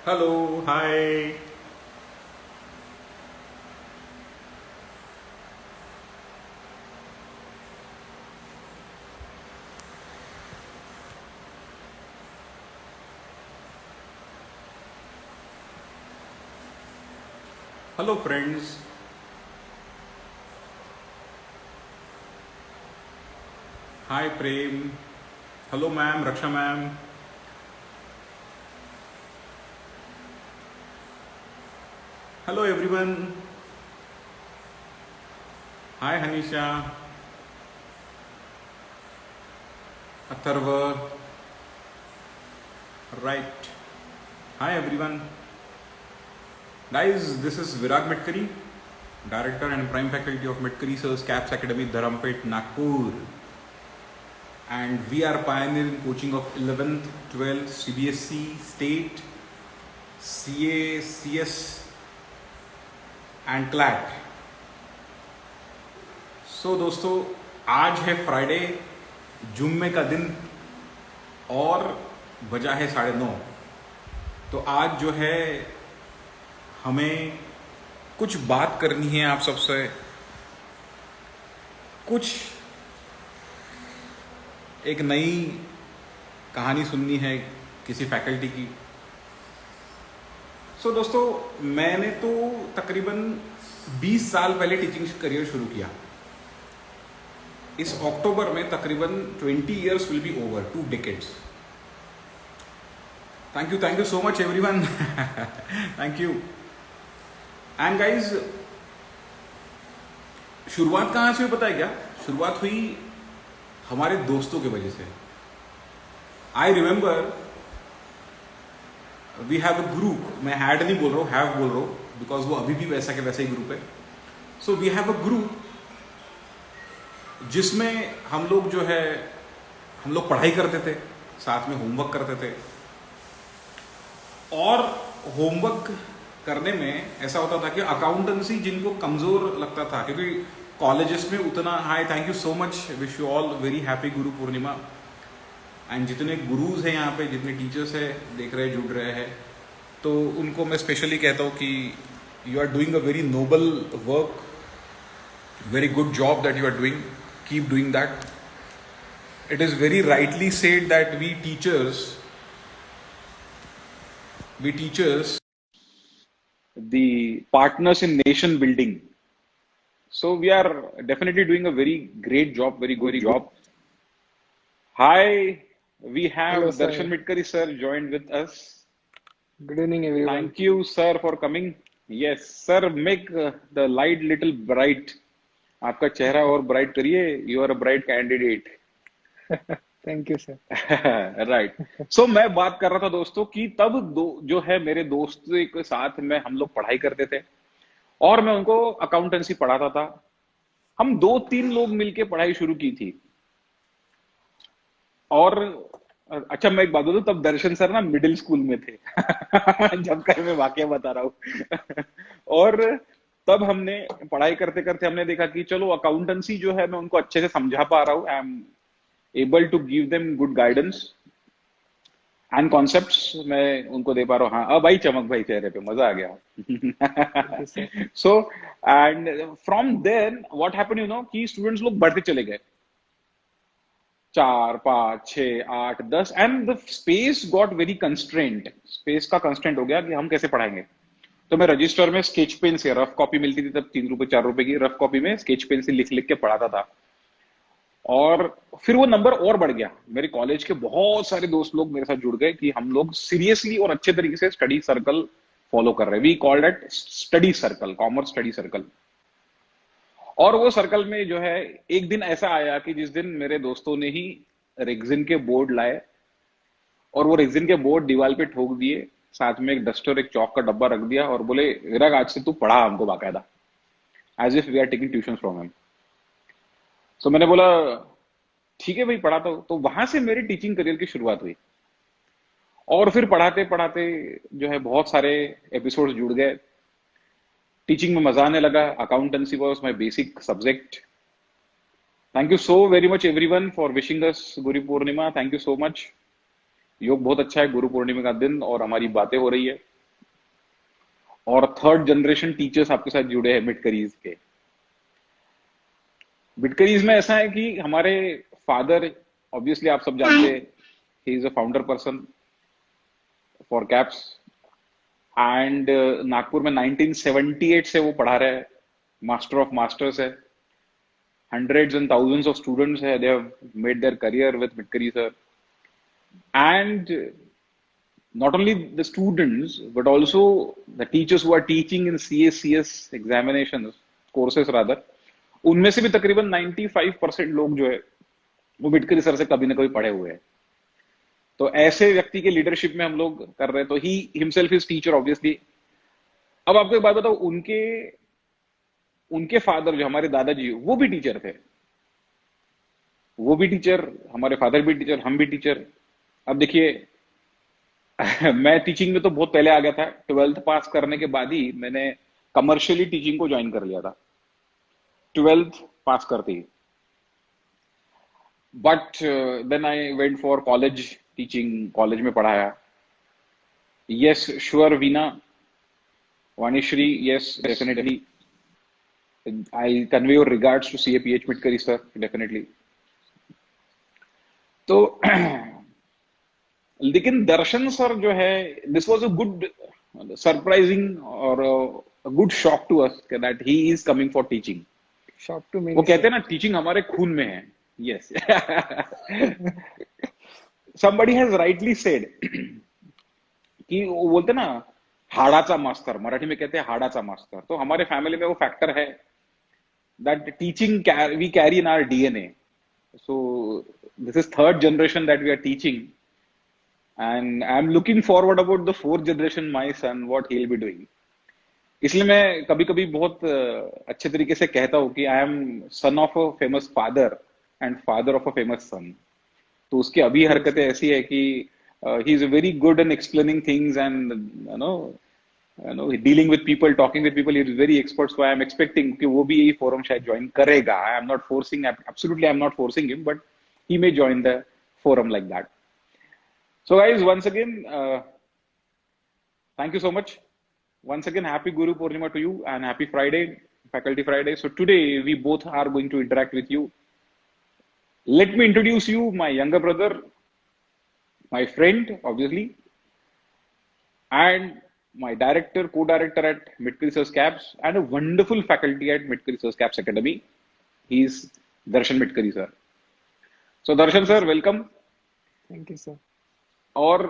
Hello, hi. Hello, friends. Hi, Prem. Hello, ma'am, Raksha ma'am. Hello, everyone. Hi, Hanisha, Atharva. Right. Hi, everyone. Guys, this is Virag Medkari, Director and Prime Faculty of Medkari Sir's CAPS Academy, Dharampet, Nagpur. And we are pioneering coaching of 11th, 12th, CBSE, State, CA, CS, and CLAT. सो दोस्तों, आज है Friday, जुम्मे का दिन और बजा है 9:30। तो आज जो है हमें कुछ बात करनी है आप सबसे, कुछ एक नई कहानी सुननी है किसी फैकल्टी की। सो दोस्तों, मैंने तो तकरीबन 20 साल पहले टीचिंग करियर शुरू किया। इस अक्टूबर में तकरीबन 20 years will be over, 2 decades। Thank you so much everyone. Thank you. And guys, शुरुआत कहाँ से हुई पता है क्या? शुरुआत हुई हमारे दोस्तों की वजह से। I remember we have a group, मैं हैड नहीं बोल रहा हूँ, हैव बोल रहा हूँ, बिकॉज वो अभी भी वैसा के वैसा ही ग्रुप है। So we have a group जिसमें हम लोग जो है, हम लोग पढ़ाई करते थे, साथ में होमवर्क करते थे। और होमवर्क करने में ऐसा होता था कि अकाउंटेंसी जिनको कमजोर लगता था, क्योंकि कॉलेजेस में उतना high, thank you so much, wish you all very happy Guru Purnima. And जितने गुरुज हैं यहाँ पे, जितने टीचर्स है देख रहे जुड़ रहे हैं, तो उनको मैं स्पेशली कहता हूँ कि you are doing a very noble work, very good job that you are doing, keep doing that. It is very rightly said that we teachers the partners in nation building. So we are definitely doing a very great job, very good job. Hi, we have Hello, Darshan sir. Mitkari sir joined with us. Good evening, everyone. Thank you sir for coming. Yes sir, make the light little bright. आपका चेहरा और bright करिए, you are a bright candidate. Thank you, sir. Right. So मैं बात कर रहा था दोस्तों कि तब जो है मेरे दोस्त के साथ में हम लोग पढ़ाई करते थे और मैं उनको अकाउंटेंसी पढ़ाता था। हम 2-3 लोग मिलके पढ़ाई शुरू की थी। और अच्छा, मैं एक बात बताऊं, तब दर्शन सर ना मिडिल स्कूल में थे। जब का मैं वाकया बता रहा हूँ। और तब हमने पढ़ाई करते करते हमने देखा कि चलो अकाउंटेंसी जो है मैं उनको अच्छे से समझा पा रहा हूँ, I am able to give them good guidance and concepts मैं उनको दे पा रहा हूँ। हाँ, अब भाई चमक भाई चेहरे पे, मजा आ Thank गया। you, sir. So and from then what happened, you know, कि स्टूडेंट्स लोग बढ़ते चले गए, 4, 5, 6, 8, 10, and the space got very constraint. Space का कंस्ट्रेंट हो गया कि हम कैसे पढ़ाएंगे। तो मैं रजिस्टर में स्केच पेन से, रफ कॉपी मिलती थी तब 3 रुपए 4 रुपए की, रफ कॉपी में स्केच पेन से लिख लिख के पढ़ाता था। और फिर वो नंबर और बढ़ गया। मेरे कॉलेज के बहुत सारे दोस्त लोग मेरे साथ जुड़ गए कि हम लोग सीरियसली और अच्छे तरीके से स्टडी सर्कल फॉलो कर रहे हैं। We called it study circle, commerce study circle. और वो सर्कल में जो है, एक दिन ऐसा आया कि जिस दिन मेरे दोस्तों ने ही रेक्सिन के बोर्ड लाए और वो रेक्सिन के बोर्ड दीवार पे ठोक दिए, साथ में एक डस्टर, एक चौक का डब्बा रख दिया और बोले, विराग आज से तू पढ़ा हमको बाकायदा, as if we are taking tuition from him. So मैंने बोला ठीक है भाई, पढ़ाता हूँ। तो वहां से मेरी टीचिंग करियर की शुरुआत हुई। और फिर पढ़ाते पढ़ाते जो है बहुत सारे एपिसोड्स जुड़ गए, टीचिंग में मजा आने लगा। Accountancy was my basic subject. Thank you so very much everyone for wishing us Guru Purnima. Thank you so much. योग बहुत अच्छा है, गुरु पूर्णिमा का दिन और हमारी बातें हो रही है। और थर्ड जनरेशन टीचर्स आपके साथ जुड़े हैं मिडकरीज के। मिडकरीज में ऐसा है कि हमारे फादर, ऑब्वियसली आप सब जानते हैं, he is a founder person for caps, and Nagpur में 1978 से वो पढ़ा रहे हैं, मास्टर ऑफ मास्टर्स है, hundreds and thousands of students hai, they have made their career with Midkari sir. And not only the students, but also the teachers who are teaching in CACS examinations, courses rather, उनमें से भी तकरीबन 95% लोग जो है वो मिडकरी sir से कभी ना कभी पढ़े हुए हैं। तो ऐसे व्यक्ति के लीडरशिप में हम लोग कर रहे हैं, तो he himself is teacher obviously. अब आपको एक बात बताओ, उनके उनके फादर जो हमारे दादाजी, वो भी टीचर थे, वो भी टीचर, हमारे फादर भी टीचर, हम भी टीचर। अब देखिए मैं टीचिंग में तो बहुत पहले आ गया था, 12th पास करने के बाद ही मैंने कमर्शियली टीचिंग को ज्वाइन कर लिया था, 12th पास करते ही। But then I went for college teaching, college में पढ़ाया। Yes sure Veena, Vanishree, yes definitely, I convey your regards to CAPH Midkari sir, definitely. तो लेकिन दर्शन सर जो है, this was a good surprising और good shock to us that he is coming for teaching. Shock to वो me कहते sir. हैं ना, teaching हमारे खून में है। Yes somebody has rightly said कि वो बोलते ना हाडाचा मास्टर, मराठी में कहते हैं हाडाचा मास्टर। तो हमारे फैमिली में वो फैक्टर है that teaching we carry in our DNA। so this is third generation that we are teaching, and I'm looking forward about the fourth generation, my son, what he'll be doing। इसलिए मैं कभी कभी बहुत अच्छे तरीके से कहता हूँ कि I am son of a famous father and father of a famous son. तो उसकी अभी ट्रू हरकतें सर। ऐसी है कि he is very good in explaining things and dealing with people, talking with people, he is very expert. So I am expecting कि वो भी यही फोरम शायद ज्वाइन करेगा। I am not forcing, absolutely I am not forcing him, but he may join the forum like that। So guys, once again, thank you so much. Once again, happy Guru Purnima to you and happy Friday, Faculty Friday. So today we both are going to interact with you. Let me introduce you my younger brother, my friend, obviously, and my director, co-director at Midkari Research Caps, and a wonderful faculty at Midkari Research Caps Academy. He's Darshan Midkari sir. So Darshan sir, welcome। Thank you sir. और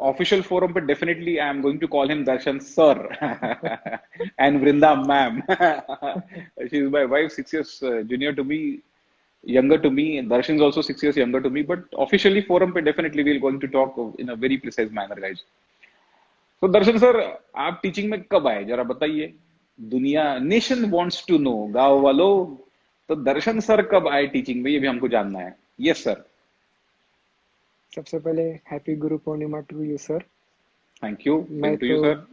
official forum पे definitely I am going to call him Darshan sir and Vrinda ma'am. She is my wife, 6 years junior to me, younger to me, and Darshan is also 6 years younger to me, but officially forum पे definitely we are going to talk in a very precise manner guys। तो दर्शन sir, आप teaching में कब आए जरा बताइए, दुनिया nation wants to know, गांव वालों। तो दर्शन सर कब आए टीचिंग में, ये भी हमको जानना है। Yes sir. सबसे पहले happy Guru Purnima to you sir. Thank you, same मैं टू तो यू सर।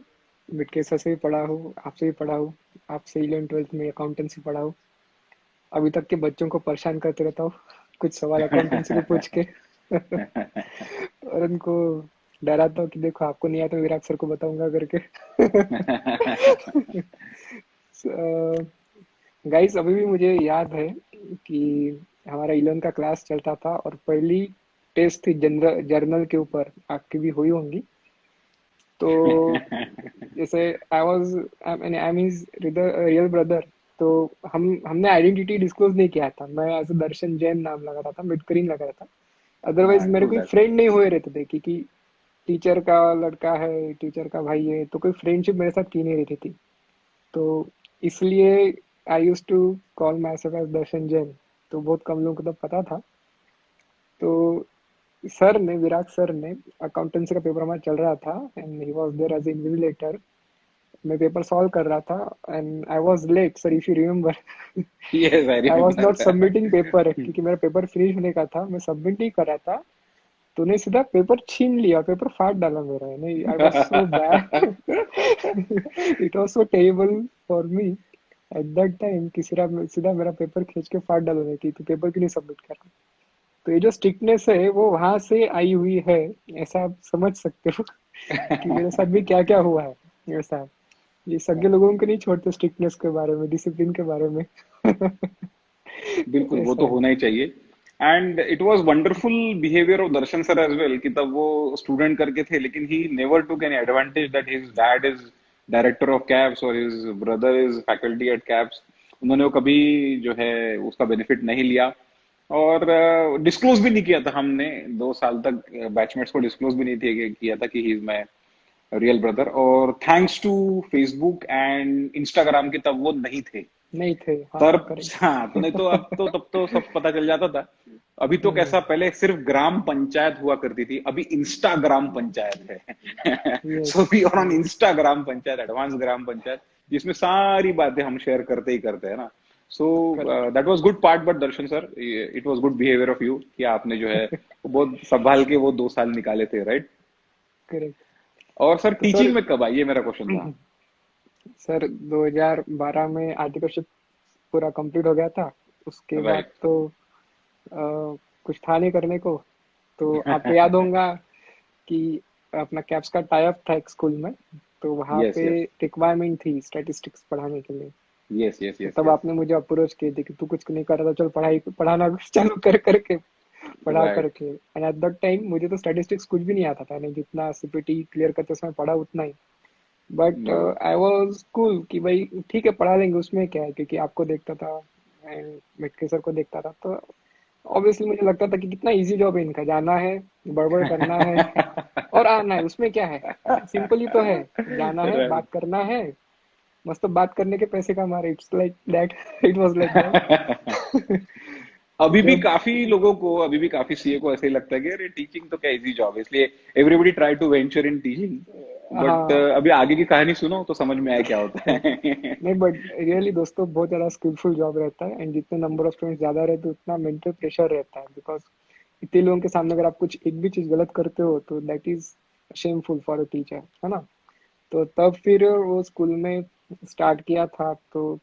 मिडके सर से भी पढ़ा हूँ, आपसे भी पढ़ा हूँ, आपसे 11th-12th में अकाउंटेंसी पढ़ा हूँ। अभी तक के बच्चों को परेशान करते रहता हूँ कुछ सवाल अकाउंटेंसी के पूछ के और उनको डराता हूँ कि देखो आपको नहीं आता तो विराट सर को बताऊंगा करके। गाइस अभी भी मुझे याद है कि हमारा 11 का क्लास चलता था और पहली टेस्ट थी जनरल जर्नल के ऊपर, आपकी भी हुई होंगी। तो जैसे I am his real brother, तो हमने आइडेंटिटी डिस्क्लोज नहीं किया था। मैं एज दर्शन जैन नाम लगा रहा था, मिडकरीन लगा रहा था। अदरवाइज मेरे ट्रू कोई दैट। फ्रेंड नहीं हुए रहते थे, क्योंकि टीचर का लड़का है, टीचर का भाई है, तो कोई फ्रेंडशिप मेरे साथ की नहीं रहती थी। तो इसलिए I used to call myself as Darshan Jain. तो बहुत कम लोगों को तो पता था। तो सर ने, विराट सर ने, अकाउंटेंसी का पेपर हमारा चल रहा था and he was there as invigilator. मैं पेपर सॉल्व कर रहा था and I was late sir, if you remember. Yes I I was not remember. Submitting paper क्योंकि मेरा पेपर फिनिश होने का था, मैं सबमिट नहीं कर रहा था। तूने सीधा पेपर छीन लिया, पेपर फाड़ डाला मेरा। नहीं, I was so bad. It was so terrible for me at that time कि सीधा सीधा मेरा पेपर खींच के फाड़ डाला कि तू पेपर क्यों नहीं सबमिट कर रहा। तो ये जो स्ट्रिक्टनेस है वो वहां से आई हुई है, ऐसा आप समझ सकते हो कि मेरे साथ भी क्या क्या हुआ है ऐसा। ये सगे लोगों को नहीं छोड़ते स्ट्रिक्टनेस के बारे में, डिसिप्लिन के बारे में। बिल्कुल, वो ऐसा तो है। होना ही चाहिए। And it was wonderful behaviour of Darshan sir as well, कि तब वो स्टूडेंट करके थे, लेकिन he never took any advantage that his dad is director of CAPS और his brother is faculty at CAPS. उन्होंने वो कभी जो है उसका बेनिफिट नहीं लिया, और डिस्क्लोज भी नहीं किया था हमने 2 साल तक। बैचमेट्स को डिस्क्लोज भी नहीं किया था कि he is my real brother. और thanks to Facebook and Instagram के तब वो नहीं थे। नहीं थे, हाँ तब करेक्ट। हाँ, तो नहीं तो अब तो तब तो सब पता चल जाता था। अभी तो कैसा, पहले सिर्फ ग्राम पंचायत हुआ करती थी, अभी इंस्टाग्राम पंचायत है। Yes so we are on yes. Instagram panchayat, advance ग्राम पंचायत, जिसमें सारी बातें हम शेयर करते ही करते हैं ना। So correct that was good part, but Darshan sir, it was good behaviour of you कि आपने जो है वो बहुत संभाल के वो 2 साल निकाले थे, राइट? करेक्ट। और सर तो सर टीचिंग में कब आई, ये मेरा क्वेश्चन था। सर 2012 में आर्टिकलशिप पूरा कंप्लीट हो गया था। उसके बाद राइट। तो कुछ था नहीं करने को। तो आपको याद होगा कि अपना कैप्स का टाई अप था एक स्कूल में। तो वहाँ यस पे यस रिक्वायरमेंट थी स्टैटिस्टिक्स पढ़ाने के लिए। यस यस तो यस तब यस। आपने मुझे अप्रोच किए थे कि तू कुछ नहीं कर रहा था, चल पढ़ाई पढ़ाना चालू कर करके पढ़ा राइट। करके। एंड एट दैट टाइम मुझे तो स्टैटिस्टिक्स कुछ भी नहीं आता था, नहीं जितना सीपीटी क्लियर करते समय पढ़ा उतना ही। But no. I was cool कि भाई ठीक है पढ़ा लेंगे, उसमें क्या है, क्योंकि आपको देखता था एंड मिटके सर को देखता था। तो ऑब्वियसली मुझे लगता था कि कितना इजी जॉब है इनका, जाना है, बड़बड़ करना है और आना है, उसमें क्या है, सिंपल ही तो है। जाना है, राइट। बात करना है, मस्त बात करने के पैसे कमा रहे, it's like that. It was like that. अभी भी जब काफी लोगों को, अभी भी काफी सीए को ऐसे ही लगता है कि अरे टीचिंग तो क्या इजी जॉब है, इसलिए everybody try to venture in teaching. But हाँ अभी आगे की कहानी सुनो तो समझ में आया क्या होता है। नहीं बट रियली दोस्तों बहुत ज़्यादा स्किलफुल जॉब रहता है। एंड जितने नंबर ऑफ स्टूडेंट्स ज़्यादा रहते हैं उतना मेंटल प्रेशर रहता है, बिकॉज इतने लोगों के सामने अगर आप कुछ एक भी चीज़ गलत करते हो तो that is shameful for a teacher, है ना। तो तब फिर वो स्कूल में स्टार्ट किया था। तो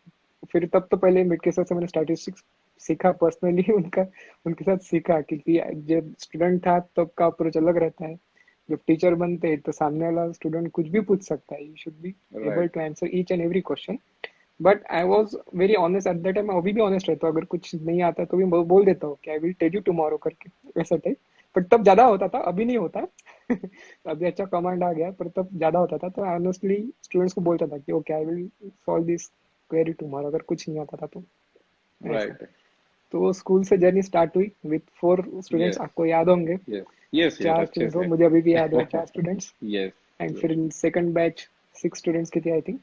फिर तब तो पहले मिड के सर से मैंने स्टैटिस्टिक्स सीखा पर्सनली। उनका उनके साथ सीखा, क्योंकि जब स्टूडेंट था तब का अप्रोच अलग रहता है। जब टीचर बनते हैं तो सामने वाला स्टूडेंट कुछ भी पूछ सकता है, you should be able right. To answer each and every question. But I was very honest at that time. अभी भी ऑनेस्ट रहता हूँ, अगर कुछ नहीं आता है तो भी बोल देता हूँ कि I will tell you tomorrow करके, ऐसा टाइप। बट तब ज्यादा होता था, अभी नहीं होता। अभी अच्छा कमांड आ गया, पर तब ज्यादा होता था। तो ऑनेस्टली स्टूडेंट्स को बोलता था कि okay I will solve this query tomorrow, अगर कुछ नहीं आता था तो। ऐसा। राइट। तो वो स्कूल से जर्नी स्टार्ट हुई विथ 4 स्टूडेंट्स, यस आपको याद होंगे। यस यस यस, चार अच्छे स्टूडेंट्स हो, से। मुझे अभी भी याद है वो 4 स्टूडेंट्स। Yes and yes. फिर सेकंड बैच 6 स्टूडेंट्स की थी आई थिंक।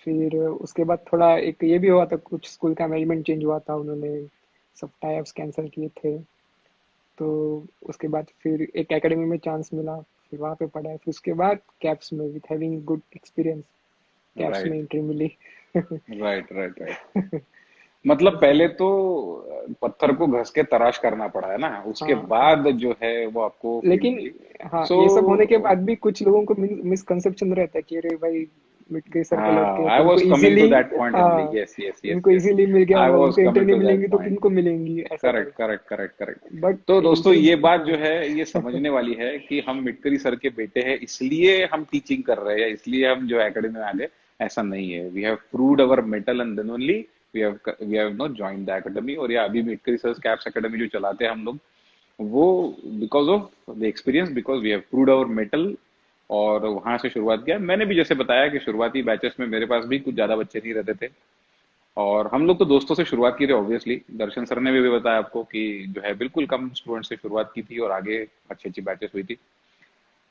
फिर उसके बाद थोड़ा एक ये भी हुआ था, कुछ स्कूल का मैनेजमेंट चेंज हुआ था, उन्होंने सब टाइप्स कैंसिल किए थे। तो उसके बाद फिर एक एकेडमी में चांस मिला, फिर वहाँ पे पढ़ा। फिर उसके बाद कैप्स में with having good experience CAPS में राइट एंट्री मिली। Right right right. मतलब ऐसा पहले है। तो पत्थर को घस के तराश करना पड़ा है ना, उसके हाँ हाँ। बाद जो है वो आपको फील्ड लेकिन मिली। हाँ, सो ये सब होने के बाद भी कुछ लोगों को मिसकंसेप्शन रहता है कि अरे भाई मिड के सर के लड़के हाँ, हैं, आई तो उनको was coming to easily, that point only. हाँ यस यस यस इनको यस। इजीली मिल गया, आई वॉज इनको एंट्री कमिंग नहीं टू दैट मिलेंगी तो पॉइंट। किनको मिलेंगी, ऐसा correct type. Correct correct correct. But तो दोस्तों इनके, ये बात हाँ। जो है ये समझने वाली है कि हम मिटकरी सर के बेटे हैं इसलिए हम टीचिंग कर रहे हैं, इसलिए हम जो एकेडमी में आ गए, ऐसा नहीं है। We have proved our mettle and then only we have not join the academy. और या अभी मिटकरी सर कैप्स एकेडमी जो चलाते हैं हम लोग, वो because of the experience, because we have proved our mettle. और वहां से शुरुआत किया। मैंने भी जैसे बताया कि शुरुआती बैचेस में मेरे पास भी कुछ ज्यादा बच्चे नहीं रहते थे, और हम लोग तो दोस्तों से शुरुआत की थी ऑब्वियसली। दर्शन सर ने भी बताया आपको कि जो है बिल्कुल कम स्टूडेंट से शुरुआत की थी और आगे अच्छी अच्छी बैचेस हुई थी।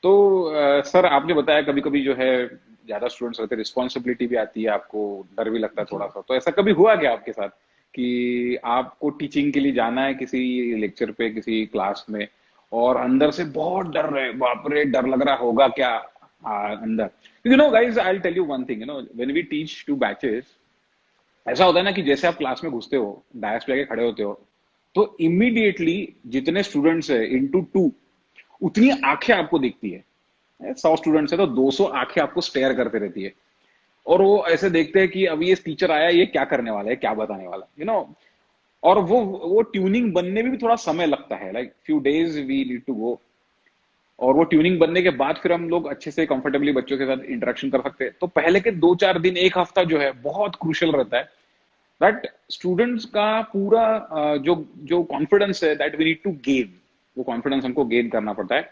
तो सर आपने बताया कभी कभी जो है ज्यादा स्टूडेंट्स रहते, रिस्पॉन्सिबिलिटी भी आती है, आपको डर भी लगता है जी। थोड़ा सा। तो ऐसा कभी हुआ क्या आपके साथ कि आपको टीचिंग के लिए जाना है किसी लेक्चर पे, किसी क्लास में, और अंदर से बहुत डर रहे, बाप रे डर लग रहा होगा क्या अंदर? You know guys, I will tell you one thing, when we teach two batches, ऐसा होता है ना कि जैसे आप क्लास में घुसते हो, डायस पे आके खड़े होते हो, तो इमीडिएटली जितने स्टूडेंट्स है इंटू टू उतनी आंखें आपको दिखती है। 100 स्टूडेंट्स है तो 200 आंखें आपको स्टेयर करते रहती है, और वो ऐसे देखते हैं कि अभी ये टीचर आया, ये क्या करने वाला है, क्या बताने वाला है, और वो ट्यूनिंग बनने में भी थोड़ा समय लगता है, like few days we need to go. और वो ट्यूनिंग बनने के बाद फिर हम लोग अच्छे से कंफर्टेबली बच्चों के साथ इंटरेक्शन कर सकते हैं। तो पहले के 2-4 दिन, एक हफ्ता जो है बहुत क्रूशियल रहता है, दैट स्टूडेंट्स का पूरा जो जो कॉन्फिडेंस है that we need to gain, वो कॉन्फिडेंस हमको गेन करना पड़ता है।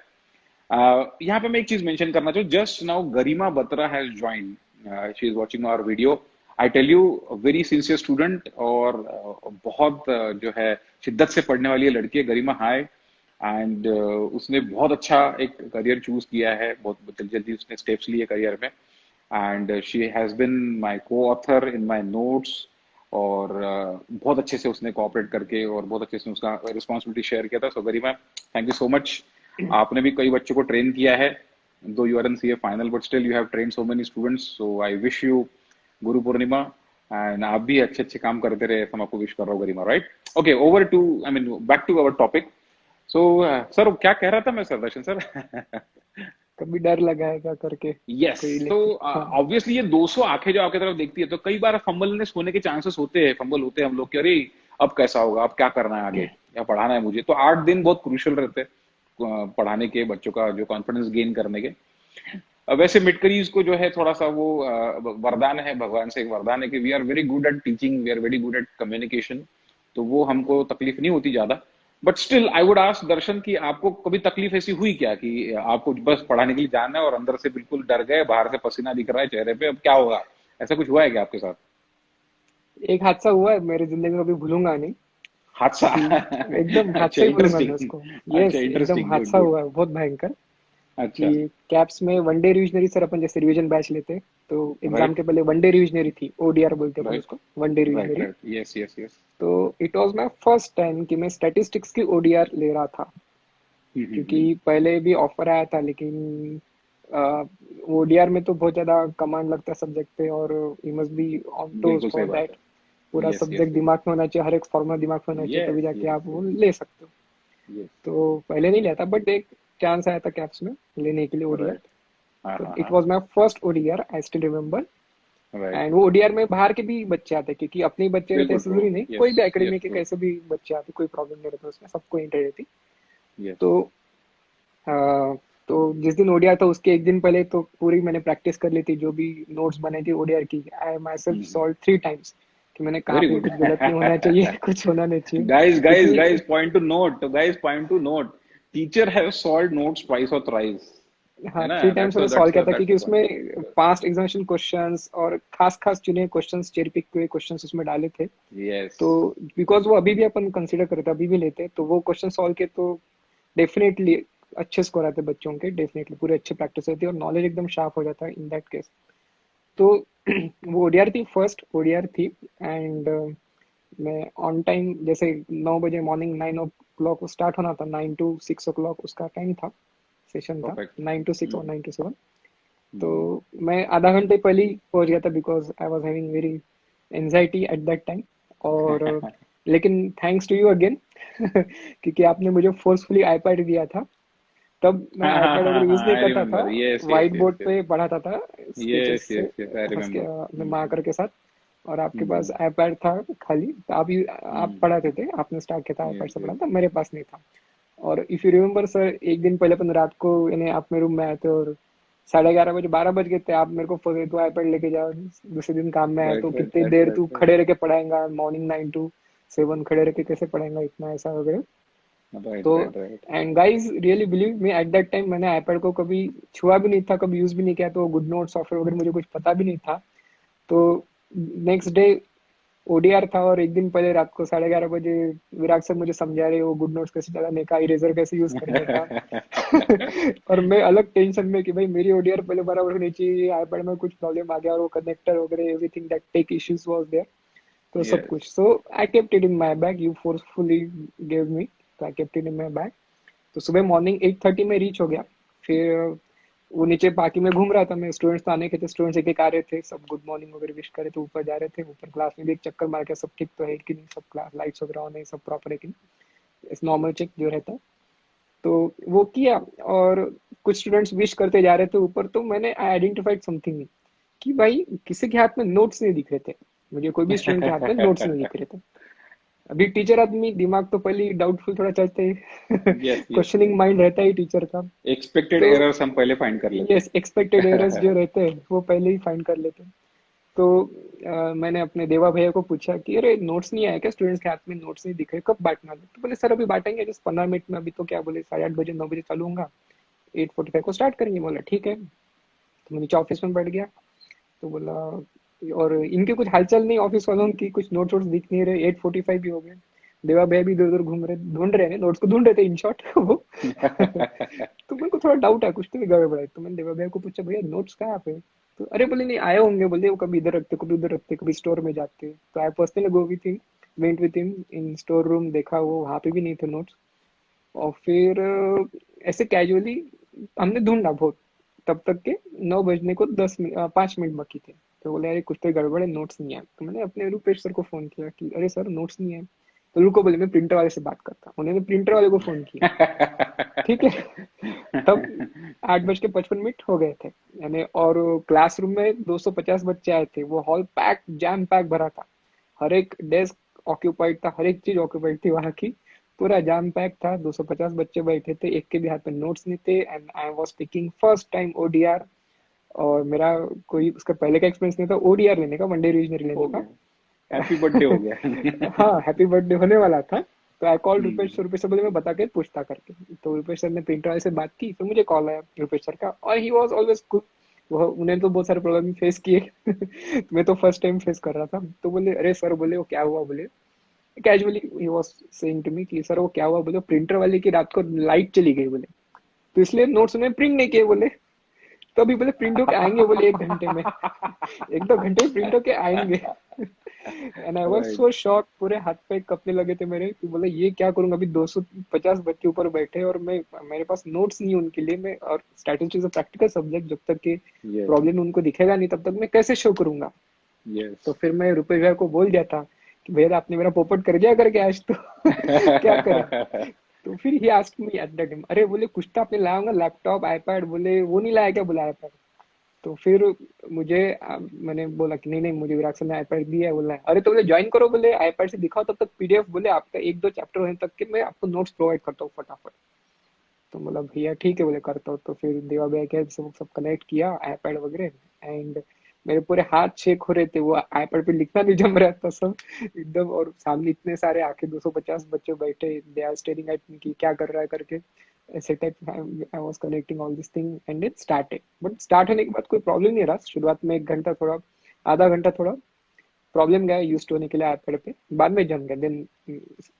यहाँ पे मैं एक चीज मेंशन करना चाहूँ, just now Garima Batra has join, she is watching our video. I tell you, very sincere student, और बहुत जो है शिद्दत से पढ़ने वाली है लड़की है गरिमा। हाय। एंड उसने बहुत अच्छा एक करियर चूज किया है, बहुत जल्दी जल्दी उसने स्टेप्स लिए करियर में। And she has been my को ऑथर इन माय नोट्स, और बहुत अच्छे से उसने कोऑपरेट करके और बहुत अच्छे से उसका रिस्पॉन्सिबिलिटी शेयर किया था। So Garima, thank you so much. आपने भी कई बच्चों को ट्रेन किया है, though you are in CA final but still you have train so many students. So I wish you Guru Purnima, and आप भी अच्छे अच्छे काम करते रहे, ऐसा मैं आपको विश कर रहा हूँ Garima. Right, okay, over to, I mean back to our topic. So sir, क्या कह रहा था मैं, सर दर्शन सर? कभी डर लगाएगा करके यस, कोई तो लेके, हाँ। ऑब्वियसली ये 200 आंखें जो आपकी तरफ देखती है, तो कई बार फंबलनेस होने के चांसेस होते हैं, फंबल होते हैं हम लोग कि अरे अब कैसा होगा, अब क्या करना है आगे, या पढ़ाना है मुझे। तो 8 दिन बहुत क्रूशियल रहते हैं पढ़ाने के, बच्चों का जो कॉन्फिडेंस गेन करने के। वैसे मिडकरीज को जो है थोड़ा सा वो वरदान है, भगवान से एक वरदान है कि we are very good at teaching, we are very good at communication, तो वो हमको तकलीफ नहीं होती ज्यादा। But still I would ask Darshan कि आपको कभी तकलीफ ऐसी हुई क्या कि आपको बस पढ़ाने के लिए जाना है और अंदर से बिल्कुल डर गए, बाहर से पसीना दिख रहा है चेहरे पे, अब क्या होगा, ऐसा कुछ हुआ है क्या आपके साथ? एक हादसा हुआ है मेरी जिंदगी में, कभी भूलूंगा नहीं। हादसा? कि एकदम अच्छा, हादसा ही बोलूंगा मैं इंटरेस्टिंग। उसको। अच्छा, यस, एकदम इंटरेस्टिंग, गुड हादसा गुड। हुआ है, बहुत भयंकर। अच्छा। कि कैप्स में वनडे रिविजनरी, सर अपन जैसे रिवीजन बैच लेते, तो एग्जाम राइट के पहले वनडे रिविजनरी थी, ओडीआर बोलते अपन राइट उसको, one day right revisionary. Right, yes yes yes. तो it was my first time कि मैं स्टैटिस्टिक्स की ओडीआर ले रहा था। क्योंकि पहले भी ऑफर आया था, लेकिन ओडीआर में तो बहुत ज्यादा कमांड लगता है सब्जेक्ट पे, और you must be on toes बिल्कुल सही फॉर बात दैट। है। पूरा यस यस सब्जेक्ट यस दिमाग में होना चाहिए, हर एक फॉर्मूला दिमाग में होना चाहिए, तभी यस जाके यस आप वो यस ले सकते हो। यस। तो पहले नहीं लिया था, बट एक चांस आया था कैप्स में लेने के लिए ओडीआर। राइट। हाँ तो हाँ इट हाँ। Was my first ODR, I still remember. Right. And वो ओडीआर में बाहर के भी बच्चे आते, क्योंकि अपने ही बच्चे रहते बिल्कुल ऐसे ट्रू। जरूरी नहीं, कोई यस भी यस एकेडमी के ट्रू। कैसे भी बच्चे आते, कोई प्रॉब्लम नहीं रहता उसमें, सबको एंट्री रहती। यस। तो तो जिस दिन ओडीआर था उसके एक दिन पहले तो पूरी मैंने प्रैक्टिस कर ली थी, जो भी नोट्स बने थे ओडीआर की, आई माई सेल्फ सॉल्व 3 टाइम्स कि मैंने कहाँ वेरी पे गुड। कुछ गलत नहीं होना चाहिए, कुछ होना नहीं चाहिए। गाइस गाइस गाइस, क्योंकि point two note, guys point two note, teacher have solved notes twice और थ्राइस, है हाँ, ना? 3 टाइम्स मैंने सॉल्व किया था, दैट्स क्योंकि द पॉइंट। उसमें पास्ट एग्जामिनेशन क्वेश्चंस और खास खास चुने क्वेश्चंस, चेरी पिक हुए क्वेश्चंस उसमें डाले थे। यस। तो बिकॉज वो अभी भी अपन कंसिडर करते, अभी भी लेते, तो वो क्वेश्चन सॉल्व के तो डेफिनेटली अच्छे स्कोर आते बच्चों के, डेफिनेटली पूरे अच्छे प्रैक्टिस होती है और नॉलेज एकदम शार्प हो जाता है इन दैट केस। तो वो ओडीआर थी, फर्स्ट ओडीआर थी। एंड मैं ऑन टाइम, जैसे 9 बजे मॉर्निंग, 9 o'clock स्टार्ट होना था, 9 to 6 o'clock उसका टाइम था, सेशन था, परफेक्ट। 9 to 6 और 9 to 7। तो मैं आधा घंटे पहले ही पहुंच गया था, because I was having very anxiety eight that time. और लेकिन थैंक्स टू यू अगेन क्योंकि आपने मुझे फोर्सफुली आईपैड दिया था। तब मैं हाँ हाँ आईपैड हाँ वगैरह यूज हाँ, नहीं आई करता था, remember, yes yes white yes board yes पे पढ़ाता था स्केचेस यस से, यस यस, आई हंस के रिमेम्बर। अपने मार्कर के साथ। और आपके पास आईपैड था खाली, तो आप पढ़ाते थे, आपने स्टार्ट किया था आईपैड यस से पढ़ा यस। था, मेरे पास नहीं था। और इफ यू रिमेम्बर सर, एक दिन पहले अपन रात को, यानी आप मेरे रूम में आए थे, और 11:30 बजे, 12 बज गए थे, आप मेरे को फोन, तू आईपैड लेके जाओ, दूसरे दिन काम में आया तो राइट राइट कितनी राइट देर राइट तू खड़े रह के पढ़ाएगा, मॉर्निंग 9 to 7 खड़े रह के कैसे पढ़ाएगा इतना, ऐसा वगैरह। राइट तो right right. And guys really believe me, eight that time मैंने आईपैड को कभी छुआ भी नहीं था, कभी यूज भी नहीं किया, तो गुड नोट सॉफ्टवेयर वगैरह मुझे कुछ पता भी नहीं था। तो नेक्स्ट डे ओडीआर था, और एक दिन पहले रात को 11:30 बजे विराट सर मुझे समझा रहे वो गुड नोट्स कैसे चलाने का, इरेजर कैसे यूज करने का। और मैं अलग टेंशन में कि भाई मेरी ओडीआर पहले बराबर होनी चाहिए, आईपैड में कुछ प्रॉब्लम आ गया, और वो कनेक्टर वगैरह everything that tech issues was there. तो सब यस। कुछ, so I kept it in my bag, you forcefully give me, तो I kept it in my bag. तो सुबह मॉर्निंग 8:30 में रीच हो गया। फिर वो नीचे पार्किंग में घूम रहा था मैं, स्टूडेंट्स तो आने के थे, स्टूडेंट्स एक एक आ रहे थे, सब गुड मॉर्निंग वगैरह विश कर रहे थे, ऊपर जा रहे थे, ऊपर क्लास में भी एक चक्कर मार के सब ठीक तो है कि नहीं, सब क्लास लाइट्स वगैरह ऑन है, सब प्रॉपर है कि नहीं, इस नॉर्मल चेक जो रहता है। तो वो किया, और कुछ स्टूडेंट्स विश करते जा रहे थे ऊपर, तो मैंने आई आइडेंटिफाइड समथिंग कि भाई किसी के हाथ में नोट्स नहीं दिख रहे थे, मुझे कोई भी स्टूडेंट के हाथ में नोट्स नहीं दिख रहे थे। अभी टीचर आदमी दिमाग तो पहले डाउटफुल थोड़ा चलते ही yes yes questioning yes. Mind रहता है टीचर का। एक्सपेक्टेड तो एरर्स हम पहले फाइंड कर लेते यस, एक्सपेक्टेड एरर्स जो हैं। रहते हैं वो पहले ही फाइंड कर लेते हैं। तो मैंने अपने देवा भैया को पूछा कि अरे नोट्स नहीं आया क्या, स्टूडेंट्स के हाथ में नोट्स नहीं दिख रहे, कब बांटना है? तो बोले सर अभी बांटेंगे जस्ट 15 मिनट में, अभी तो क्या बोले 8:30 बजे 9 बजे चालू होगा, 8:45 को स्टार्ट करेंगे। बोला ठीक है। तो मैं नीचे ऑफिस में बैठ गया। तो बोला, और इनके कुछ हालचाल नहीं ऑफिस वालों की, कुछ नोट्स वोट्स दिख नहीं रहे, 8:45 भी हो गए। देवा भैया भी इधर उधर घूम रहे, ढूंढ रहे हैं नोट्स को, ढूंढ रहे थे इन शॉर्ट वो तो मेरे को थोड़ा डाउट है, कुछ तो गड़बड़ है। तो मैंने देवा भैया को पूछा भैया नोट्स कहाँ पे? तो अरे बोले नहीं आए होंगे, बोले वो कभी इधर रखते कभी उधर रखते, कभी स्टोर में जाते। तो I personally go with him, went with him in store room, देखा वो वहां पे भी नहीं थे नोट्स। और फिर ऐसे कैजुअली हमने ढूंढा बहुत, तब तक के 9 बजने को 5 मिनट बाकी थे। तो बोले अरे कुछ तो गड़बड़ है, नोट्स नहीं आए। तो मैंने अपने रूपेश सर को फोन किया कि अरे सर नोट्स नहीं है। तो रुको बोले मैं प्रिंटर वाले से बात करता हूँ। उन्होंने प्रिंटर वाले को फोन किया। ठीक है। तब 8:55 हो गए थे यानी, और क्लासरूम में 250 बच्चे आए थे, वो हॉल पैक जैम पैक भरा था। हर एक डेस्क ऑक्यूपाइड था, हर एक चीज ऑक्यूपाइड थी वहां की। पूरा जैम पैक था, 250 बच्चे बैठे थे, एक के भी हाथ में नोट्स नहीं थे। And I was taking first time ODR. और मेरा कोई उसका पहले का एक्सपीरियंस नहीं था ओडीआर लेने का, वनडे रिविजनरी लेने हो का। गया, हैप्पी बर्थडे हो गया। हाँ, हैप्पी बर्थडे होने वाला था। तो I call Rupesh hmm. Sir, Rupesh sir बोले मैं बता के पूछता करके। तो रूपेश सर ने प्रिंटर वाले से बात की, फिर मुझे कॉल आया रूपेश सर का, और ही वॉज ऑलवेज गुड। वो उन्हें तो बहुत सारे प्रॉब्लम फेस किए तो मैं तो फर्स्ट टाइम फेस कर रहा था। तो बोले अरे सर, बोले वो क्या हुआ? बोले कैजुअली ही वाज सेइंग टू मी कि सर वो क्या हुआ? बोले प्रिंटर वाले की रात को लाइट चली गई बोले, तो इसलिए नोट्स उन्हें प्रिंट नहीं किए बोले। तो अभी बोले प्रिंट होके आएंगे बोले 1 घंटे में, 1-2 घंटे में प्रिंट होके आएंगे। And I was right. So shock, पूरे हाथ पे कपने लगे थे मेरे कि बोले ये क्या करूंगा, अभी 250 बच्चे ऊपर बैठे और मैं, मेरे पास नोट्स नहीं उनके लिए। मैं, और स्टैटिस्टिक्स प्रैक्टिकल सब्जेक्ट, जब तक के यस प्रॉब्लम उनको दिखेगा नहीं तब तक मैं कैसे शो करूंगा? यस। तो फिर मैं रुपेश भैया को बोल दिया था कि भैया आपने मेरा पोपट कर दिया करके आज तो क्या करें? तो फिर he asked me at that time, अरे बोले कुछ तो आपने लाया होगा, लैपटॉप आईपैड, बोले वो नहीं लाया क्या? बोला आईपैड। तो फिर मुझे मैंने बोला कि नहीं नहीं, मुझे विराट सर ने आईपैड दिया है। बोला अरे तो बोले ज्वाइन करो, बोले आईपैड से दिखाओ तब तक पीडीएफ, बोले आपका 1-2 चैप्टर होने तक के मैं आपको नोट्स प्रोवाइड करता हूँ फटाफट। तो बोला भैया ठीक है, बोले करता हूँ। तो फिर देवा भैया के सब कनेक्ट किया आईपैड वगैरह। एंड मेरे पूरे हाथ शेक हो रहे थे, वो आईपैड पे लिखना नहीं जम रहा था सब एकदम। और सामने इतने सारे आके 250 बच्चे बैठे, they are staring at me कि क्या कर रहा है करके, ऐसे type. I was connecting all this thing and it started. But start होने के बाद कोई प्रॉब्लम नहीं रहा। शुरुआत में 1 घंटा थोड़ा, आधा घंटा थोड़ा प्रॉब्लम गया यूज होने के लिए आईपैड पे, बाद में जम गया। देन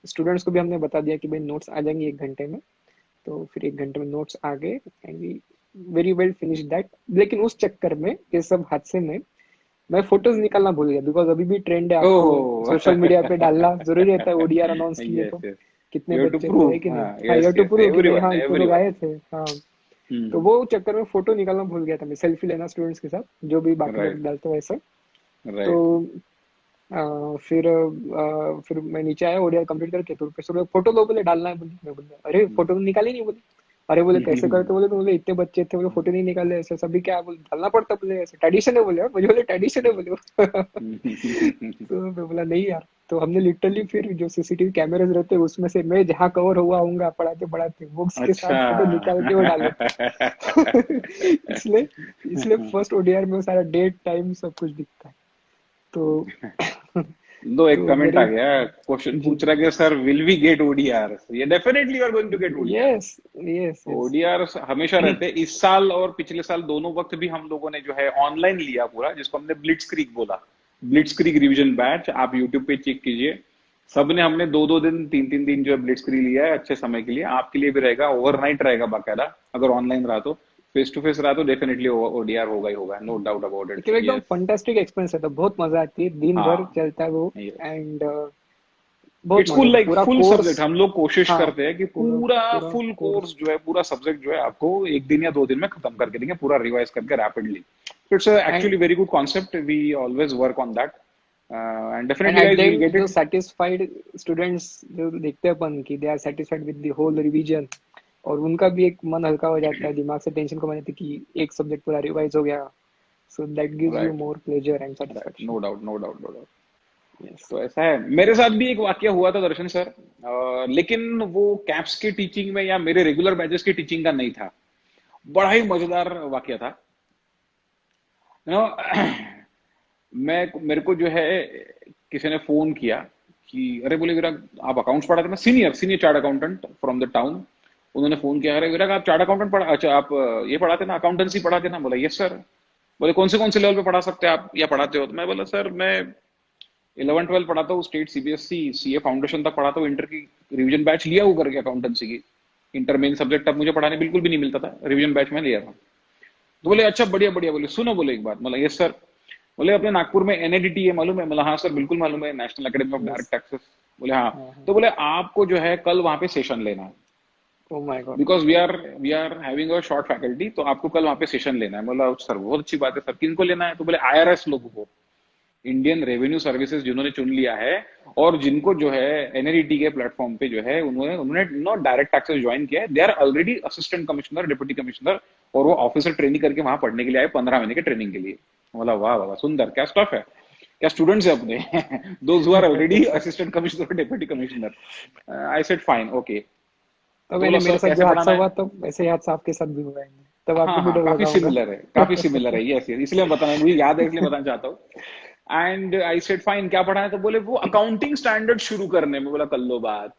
स्टूडेंट्स को भी हमने बता दिया कि भाई नोट्स आ जाएंगे 1 घंटे में। तो फिर 1 घंटे में नोट्स आ गए and we very well finish that. लेकिन उस चक्कर में, ये सब हादसे में, मैं फोटोज निकालना भूल गया, बिकॉज अभी भी ट्रेंड है आपको ओह। सोशल मीडिया पे डालना जरूरी रहता है ओडीआर अनाउंस किए यस तो, यस। कितने यू हैव टू बच्चे थे, है कि प्रूव, नहीं? हाँ हाँ, you yes have to yes, prove कि भाई हाँ एवरीवन इतने लोग एवरीवन। आए थे। हाँ। तो वो चक्कर में फोटो निकालना भूल गया था मैं, सेल्फी लेना स्टूडेंट्स के साथ, जो भी बाकी लोग राइट डालते हैं वैसे। तो राइट। फिर मैं नीचे आया ओडीआर कंप्लीट करके। तो फिर बोले फोटो लो, बोले डालना है। बोले, मैं बोले अरे फोटो तो निकाली नहीं। बोले अरे बोले कैसे करते? बोले तो बोले इतने बच्चे थे, बोले फोटो नहीं निकाले ऐसे सभी, क्या बोले डालना पड़ता, बोले ऐसे ट्रेडिशन है। बोले मुझे बोले ट्रेडिशन है बोले तो मैं बोला नहीं यार। तो हमने लिटरली फिर जो सीसीटीवी कैमरास रहते हैं उसमें से मैं जहाँ कवर हुआ हूँ पढ़ाते पढ़ाते बुक्स के साथ अच्छा। फोटो निकाल के वो डाले थे इसलिए इसलिए फर्स्ट ओडीआर में वो सारा डेट टाइम सब कुछ दिखता है। तो दो एक तो कमेंट आ मेरे, गया, क्वेश्चन जी, पूछ रहा है कि sir will we get ODR? ये definitely you are going to get ODR. Yes yes yes. ODR हमेशा रहते हैं, इस साल और पिछले साल दोनों वक्त भी हम लोगों ने जो है ऑनलाइन लिया पूरा, जिसको हमने ब्लिट्स क्रीक बोला। ब्लिट्स क्रीक रिवीजन बैच, आप यूट्यूब पे चेक कीजिए। सबने हमने 2-2 दिन 3-3 दिन जो है ब्लिट्स क्रीक लिया है अच्छे समय के लिए। आपके लिए भी रहेगा, ओवरनाइट रहेगा बाकायदा। अगर ऑनलाइन रहा तो, फेस टू फेस रहा तो डेफिनेटली ओडीआर होगा ही होगा, नो डाउट अबाउट इट। लेकिन एकदम यस। फंटास्टिक एक्सपीरियंस है, तो बहुत मजा आती है, दिन भर हाँ चलता है वो। यस। एंड बहुत इट्स मजा फुल आता है लाइक पूरा फुल कोर्स। सब्जेक्ट। हम लोग कोशिश हाँ, करते हैं कि पूरा पूरा पूरा फुल कोर्स। कोर्स जो है, पूरा सब्जेक्ट जो है आपको 1 दिन या 2 दिन में खत्म करके देंगे, पूरा रिवाइज करके rapidly. It's and actually very good concept, we always work on that and and definitely at the guys will and get जो इट। सेटिस्फाइड स्टूडेंट्स जो देखते हैं अपन की they are satisfied with the whole revision, और उनका भी एक मन हल्का हो जाता है, दिमाग से टेंशन कम हो जाती है कि एक सब्जेक्ट पूरा रिवाइज हो गया। So that gives you right more pleasure and right, satisfaction. No doubt no doubt no doubt. Yes. तो ऐसा है, मेरे साथ भी एक वाकया हुआ था दर्शन सर, लेकिन वो कैप्स के टीचिंग में या मेरे रेगुलर बैचेस की टीचिंग का नहीं था। बड़ा ही मजेदार वाकया था। यू नो मैं मेरे को जो है किसी ने फोन किया कि अरे बोले विराग आप अकाउंट्स पढ़ाते, मैं senior senior chart accountant from the town. उन्होंने फोन किया, अरे विराग आप चार्ट अकाउंटेंट पढ़ा, अच्छा आप ये पढ़ाते ना, अकाउंटेंसी पढ़ाते ना? बोला यस सर। बोले कौन से लेवल पे पढ़ा सकते हैं आप या पढ़ाते हो? तो मैं बोला सर मैं 11 12 पढ़ाता हूँ, स्टेट सीबीएसई सीए फाउंडेशन तक पढ़ाता हूँ, इंटर की रिवीजन बैच लिया हूँ करके अकाउंटेंसी की। इंटर मेन सब्जेक्ट अब मुझे पढ़ाने बिल्कुल भी नहीं मिलता था, रिवीजन बैच में लिया था। तो बोले अच्छा बढ़िया बढ़िया, बोले सुनो बोले एक बात, मतलब यस सर। बोले अपने नागपुर में एनएडीटी है मालूम है? मतलब हाँ सर बिल्कुल मालूम है, national academy of yes. Direct taxes. बोले हाँ। हाँ हाँ। तो बोले आपको जो है कल वहां पे सेशन लेना है, oh my god. Because we are having a short faculty, तो आपको कल वहां पे सेशन लेना है। बोला सर बहुत अच्छी बात है सर, किनको लेना है? तो बोले आईआरएस लोगों को, इंडियन रेवेन्यू सर्विसेज जिन्होंने चुन लिया है और जिनको जो है एनएडीटी के प्लेटफॉर्म पे जो है उन्होंने उन्होंने नो डायरेक्ट टैक्सेस ज्वाइन किया है, they are already assistant commissioner deputy commissioner, और वो ऑफिसर ट्रेनिंग करके वहां पढ़ने के लिए आए 15 महीने के ट्रेनिंग के लिए। बोला वाह वाह सुंदर, क्या स्टफ है, क्या स्टूडेंट्स है अपने those who are already yes. Assistant commissioner deputy commissioner. I said fine okay. तो तो मैंने बोला मेरे सर साथ कैसे जो हादसा पढ़ाना हुआ है? तो वैसे ही हादसा आपके साथ भी हुआ है, तब आपको हाँ भी हाँ डर काफी लगा होगा। सिमिलर है, काफी सिमिलर है, यस यस, इसलिए मैं बताना, मुझे याद है इसलिए बताना चाहता हूँ। एंड आई सेड फाइन क्या पढ़ा है? तो बोले वो अकाउंटिंग स्टैंडर्ड शुरू करने में। बोला कर लो बात।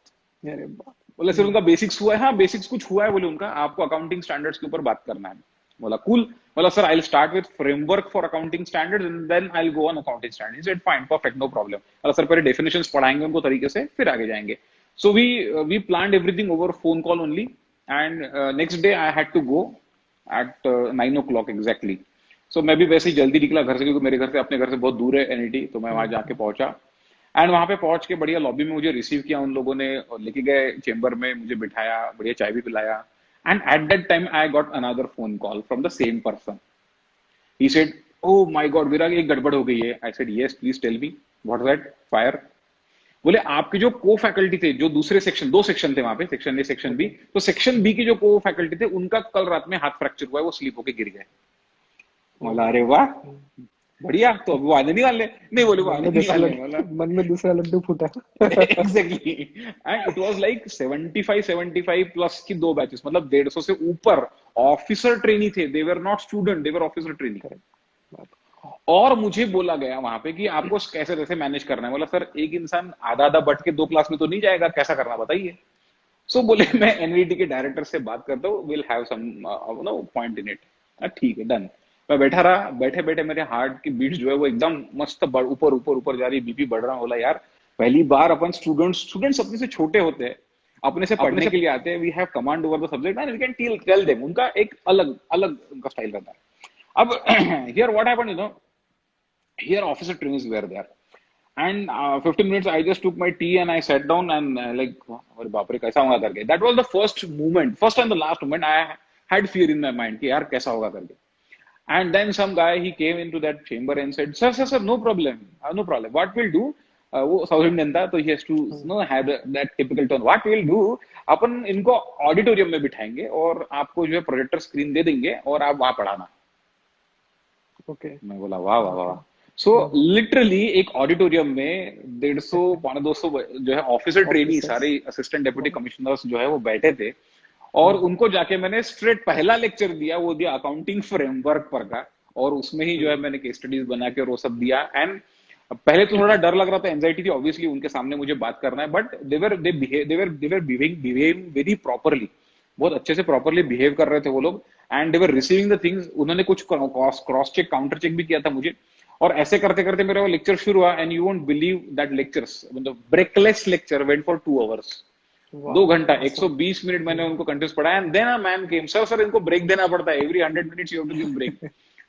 अरे बाप। बोले सिर्फ उनका बेसिक्स हुआ है? हाँ बेसिक्स कुछ हुआ है बोले उनका, आपको अकाउंटिंग स्टैंडर्ड्स के ऊपर बात करना है। बोला कूल। बोला sir I will start with framework for accounting standards and then I will go on accounting standards. He said fine perfect no problem. बोला सर पहले डेफिनेशंस पढ़ाएंगे उनको तरीके से, फिर आगे जाएंगे। So we planned everything over phone call only, and next day I had to go at 9 o'clock exactly. So मैं भी वैसे ही जल्दी निकला घर से, क्योंकि मेरे घर से अपने घर से बहुत दूर है एनईटी, तो मैं वहां जाके पहुंचा। एंड वहां पे पहुंच के बढ़िया लॉबी में मुझे रिसीव किया उन लोगों ने और लेके गए चेंबर में, मुझे बिठाया, बढ़िया चाय भी पिलाया। And at that time I got another phone call from the same person. He said oh my god Virag एक गड़बड़ हो गई है। I said yes please tell me what that fire. बोले आपके जो को फैकल्टी थे, जो दूसरे सेक्शन, दो सेक्शन थे वहां पे, section A section B, okay. तो सेक्शन बी की जो को फैकल्टी थे उनका कल रात में हाथ फ्रैक्चर हुआ है, वो स्लिप होके गिर गए। ओ बोला माय अरे वाह गॉड। बढ़िया, तो अभी वो आने नहीं वाले? नहीं बोले वो आने नहीं वाले। बोला मन में दूसरा लड्डू फूटा। Exactly. And it was like 75 plus की दो बैचेस, मतलब 150 से ऊपर ऑफिसर ट्रेनी थे, they were not student, they were officer trainee. Correct बात। और मुझे बोला गया वहां पे कि आपको कैसे कैसे मैनेज करना है। बोला सर एक इंसान आधा आधा बट के दो क्लास में तो नहीं जाएगा, कैसा करना बताइए। सो बोले मैं एनवीटी के डायरेक्टर से बात करता हूँ, will have some no point in it. ठीक है डन। मैं बैठा रहा, बैठे बैठे मेरे हार्ट की बीट्स जो है वो एकदम मस्त ऊपर ऊपर ऊपर जा रही, बीपी बढ़ रहा। बोला यार पहली बार अपन स्टूडेंट्स स्टूडेंट्स अपने से छोटे होते हैं, अपने से अपने पढ़ने से। के लिए आते हैं, we have command over the subject and we can tell them. उनका एक अलग अलग उनका स्टाइल रहता है। अब here what happened you know, here officer trainings were there, and 15 minutes I just took my tea and I sat down and like अरे बाप रे कैसा होगा करके, that was the first moment, first and the last moment I had fear in my mind कि यार कैसा होगा करके। and then some guy he came into that chamber and said sir no problem, no problem, what we'll do, वो south Indian था तो he has to no have that typical tone, what we'll do, अपन इनको auditorium में बिठाएंगे और आपको जो है projector screen दे देंगे और आप वहां पढ़ाना। ओके। मैं बोला वाह वाह ओके। वाह। सो लिटरली एक ऑडिटोरियम में 150 250 जो है ऑफिसर ट्रेनी ऑफिसर्स। सारे असिस्टेंट डेप्यूटी कमिश्नर्स जो है वो बैठे थे, और उनको जाके मैंने स्ट्रेट पहला लेक्चर दिया, वो दिया अकाउंटिंग फ्रेमवर्क पर का, और उसमें ही जो है मैंने केस स्टडीज बना के और वो सब दिया। एंड पहले तो थोड़ा डर लग रहा था, एंजाइटी थी ऑब्वियसली, उनके सामने मुझे बात करना है, but they were behaving very properly, बहुत अच्छे से प्रॉपरली बिहेव कर रहे थे वो लोग। And they were receiving the things, उन्होंने कुछ क्रॉस चेक काउंटर चेक भी किया था मुझे। और ऐसे करते करते मेरा वो लेक्चर शुरू हुआ, and you won't believe that lectures, मतलब breakless lecture went for 2 hours, दो वाह घंटा awesome। 120 मिनट मैंने उनको कंटिन्यूस पढ़ाया। And then a man came, sir इनको ब्रेक देना पड़ता है, every 100 minutes you have to give break.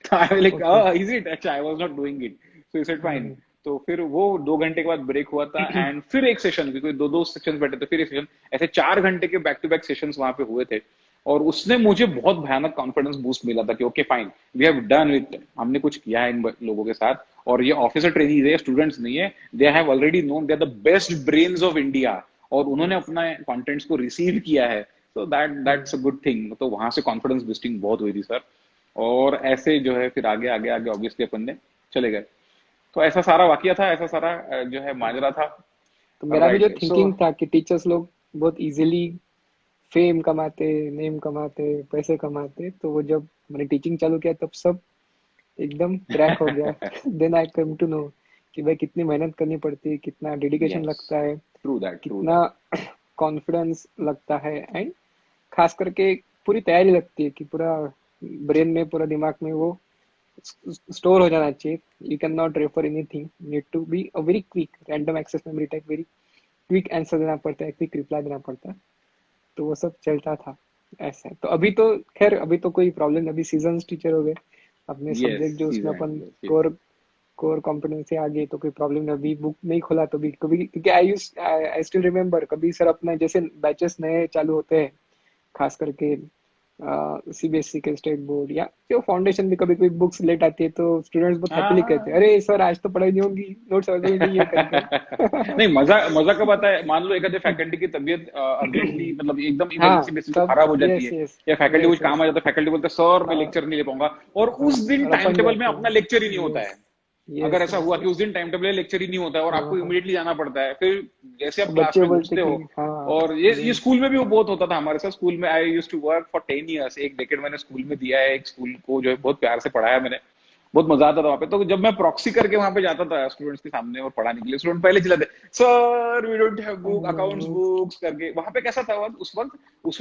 तो I like okay. Is it, अच्छा I was not doing it, so he said fine. तो फिर वो 2 घंटे के बाद ब्रेक हुआ था, एंड फिर एक सेशन, क्योंकि दो दो सेशन बैठे थे, फिर एक सेशन, ऐसे 4 घंटे के बैक टू बैक सेशन वहां पे हुए थे। और उसने मुझे बहुत भयानक कॉन्फिडेंस बूस्ट मिला था कि okay fine we have done it, हमने कुछ किया है इन लोगों के साथ, और ये ऑफिसर ट्रेनीज है, स्टूडेंट्स नहीं है, they have already known they are the best brains of India, और उन्होंने अपना कंटेंट्स को रिसीव किया है, तो दैट्स अ गुड थिंग। तो वहां से कॉन्फिडेंस बूस्टिंग बहुत हुई थी सर। और ऐसे जो है फिर आगे आगे आगे ऑब्वियसली अपन ने चले गए। तो ऐसा सारा वाकया था, ऐसा सारा जो है माजरा था। तो मेरा भी जो राइट सो थिंकिंग था कि टीचर्स लोग बहुत इजीली फेम कमाते, नेम कमाते, पैसे कमाते, तो वो जब मैंने टीचिंग चालू किया तब सब एकदम क्रैक हो गया। Then I come to know कि भाई कितनी मेहनत करनी पड़ती है, कितना डेडिकेशन यस, लगता है, ट्रू दैट, ट्रू कितना दैट। कॉन्फिडेंस लगता है, एंड खास करके पूरी तैयारी लगती है कि पूरा ब्रेन में, पूरा दिमाग में वो स्टोर हो जाना चाहिए। You can not refer anything, need to be a very quick random access memory type, very quick answer देना पड़ता है, क्विक रिप्लाई देना पड़ता है। तो वो सब चलता था ऐसा। तो अभी तो खैर अभी तो कोई प्रॉब्लम नहीं, अभी सीजन्स टीचर हो गए, अपने यस, सब्जेक्ट जो उसमें सीजन, अपन yes, yes. Core core competency आ गई तो कोई प्रॉब्लम नहीं। अभी बुक नहीं खोला तो भी कभी, क्योंकि आई स्टिल रिमेम्बर कभी सर अपना जैसे बैचेस नए चालू होते हैं, खास करके सीबीएसई के स्टेट बोर्ड या जो फाउंडेशन भी कभी कभी बुक्स लेट आती है तो स्टूडेंट्स बहुत हैप्पीली कहते हैं, हाँ। अरे सर आज तो पढ़ाई नहीं होगी, नोट्स अवेलेबल नहीं है करके। नहीं, मजा मजा कब आता है, मान लो एक आधे फैकल्टी की तबीयत अर्जेंटली, मतलब एकदम हाँ इमरजेंसी बेसिस पे तब, खराब हो जाती यस है, यस या फैकल्टी कुछ यस काम यस। आ जाता है, फैकल्टी बोलते हैं सर मैं लेक्चर नहीं ले पाऊंगा, और हाँ, उस दिन और टाइम अपन टेबल में जाते अपना हैं। लेक्चर ही नहीं होता यस है। अगर यस ऐसा यस हुआ कि यस। उस दिन टाइम टेबल लेक्चर ही नहीं होता है और हाँ आपको हाँ। इमीडिएटली जाना पड़ता है, फिर जैसे आप तो क्लास बच्चे में बोलते घुसते कि हो, हाँ। और ये स्कूल में भी वो बहुत होता था हमारे साथ। स्कूल में I used to work for 10 years, एक डेकेड मैंने स्कूल में दिया है, एक स्कूल को जो है बहुत प्यार से पढ़ाया मैंने, बहुत मजा आता था वहां पे। तो जब मैं प्रॉक्सी करके वहां पे जाता था स्टूडेंट्स के सामने और पढ़ाने के लिए, स्टूडेंट पहले चिल्लाते sir we don't have book, accounts books करके। वहां पे कैसा था उस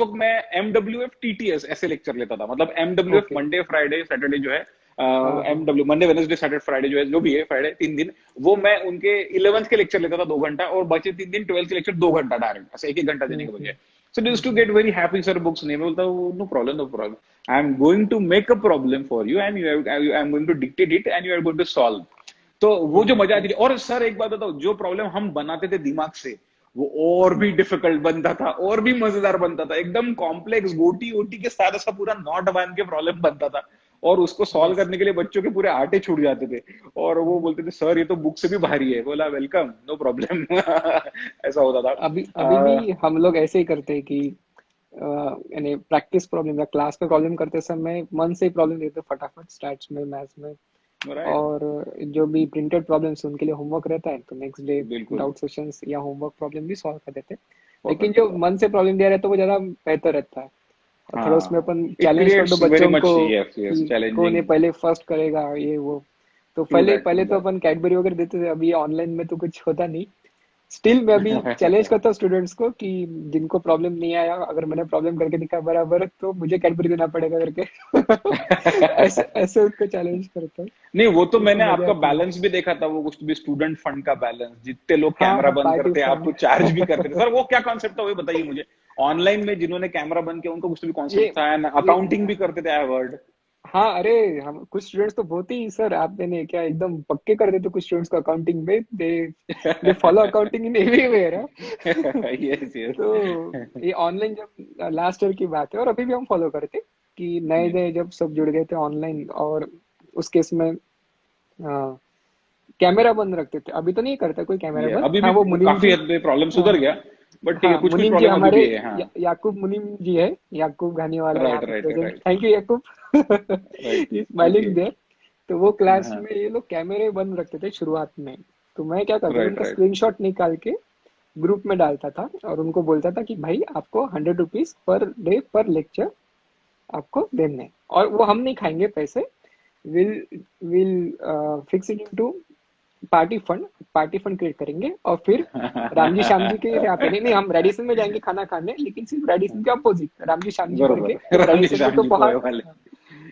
वक्त मैं MWF TTS ऐसे लेक्चर लेता था, मतलब MWF okay. Monday Friday Saturday जो है, हाँ हाँ। MW Monday Wednesday Saturday Friday जो है, जो भी है फ्राइडे 3 दिन, वो मैं उनके 11th के लेक्चर लेता था 2 घंटा, और बचे 3 दिन 12th के लेक्चर 2 घंटा डायरेक्ट, ऐसे एक एक घंटा देने के बजाय। So they used to hmm. get very happy, sir, books नहीं। मैं बोलता हूँ no problem, no problem. I'm going to make a problem for you and I'm going to dictate it and you are going to solve. तो वो जो मजा आती थी। और सर एक बात बताओ, जो प्रॉब्लम हम बनाते थे दिमाग से, वो और भी डिफिकल्ट बनता था, और भी मजेदार बनता था, एकदम कॉम्प्लेक्स गोटी वोटी के साथ ऐसा पूरा नॉट बांध के प्रॉब्लम बनता था, और उसको सॉल्व यस। करने के लिए बच्चों के पूरे आटे छूट जाते थे। और वो बोलते थे सर ये तो बुक से भी भारी है। बोला वेलकम, नो प्रॉब्लम। ऐसा होता अभी अभी था। भी हम लोग ऐसे ही करते हैं कि यानी प्रैक्टिस प्रॉब्लम या क्लास में प्रॉब्लम करते समय मन से ही प्रॉब्लम देते हैं फटाफट, स्टैट्स में, मैथ्स में। राइट। और जो भी प्रिंटेड प्रॉब्लम्स उनके लिए होमवर्क रहता है तो नेक्स्ट डे बिल्कुल। डाउट सेशंस या होमवर्क प्रॉब्लम भी सॉल्व कर देते हैं। बहुत लेकिन अच्छा जो था। मन से प्रॉब्लम दिया रहता है वो ज़्यादा बेहतर रहता है। और थोड़ा उसमें हाँ, अपन इट चैलेंज कर दो क्रिएट्स वेरी बच्चों मच, को यस यस, कि कौन ये चैलेंजिंग। पहले फर्स्ट करेगा ये वो। तो ट्रू पहले दैट, पहले ट्रू तो अपन कैडबरी वगैरह देते थे, अभी ऑनलाइन में तो कुछ होता नहीं। स्टिल मैं अभी चैलेंज दैट। करता हूँ स्टूडेंट्स को कि जिनको प्रॉब्लम नहीं आया, अगर मैंने प्रॉब्लम करके दिखा बराबर तो मुझे कैडबरी देना पड़ेगा करके। ऐसे ऐसे उनको चैलेंज करता हूँ। नहीं, वो तो तो मैंने उसमें मजा आपका आती है। बैलेंस भी देखा था, वो कुछ भी स्टूडेंट फंड का बैलेंस, जितने लोग हाँ कैमरा हाँ, बंद पार्टी करते आपको फंड। चार्ज भी करते थे। सर वो क्या कॉन्सेप्ट था, वो बताइए मुझे। ऑनलाइन में जिन्होंने कैमरा बंद किया उनको कुछ भी ये कॉन्सेप्ट था, ये अकाउंटिंग भी करते थे, आई वर्ड। हाँ, अरे हम कुछ स्टूडेंट्स तो बहुत ही सर, आपने क्या एकदम पक्के कर देते कुछ स्टूडेंट्स को अकाउंटिंग में, they follow accounting in everywhere. Yes yes. तो ये ऑनलाइन जब लास्ट ईयर की बात है, और अभी भी हम फॉलो करते कि नए यस, नए जब सब जुड़ गए थे ऑनलाइन, और उस केस में कैमरा बंद रखते थे। अभी तो नहीं करता कोई कैमरा ये बंद, अभी हाँ भी वो मुनीम काफी जी। हद पे प्रॉब्लम सुधर हाँ गया, बट ठीक है, हाँ, कुछ कुछ मुनीम जी प्रॉब्लम अभी हमारे भी है। हाँ। याकूब मुनीम जी है, याकूब घानी वाला यहाँ राइट पे right present, right. Thank you Yakub. Right. Okay. Smiling there. तो वो क्लास हाँ। में ये लोग कैमरे बंद रखते थे शुरुआत में। तो मैं क्या करता था, राइट उनका राइट। स्क्रीनशॉट निकाल के ग्रुप में डालता था और उनको बोलता था कि भाई आपको 100 रुपीज पर डे पर लेक्चर आपको देने हैं। और वो हम नहीं खाएंगे पैसे, will will fix it into party fund create करेंगे। और फिर रामजी श्याम जी के यहाँ पे, नहीं नहीं, हम रेडिसन में जाएंगे खाना खाने, लेकिन सिर्फ रेडिसन के अपोजिट रामजी श्याम जी करके। बरोबर, रानी रेडिसन में श्याम तो जी पोहा, पोहे वाले।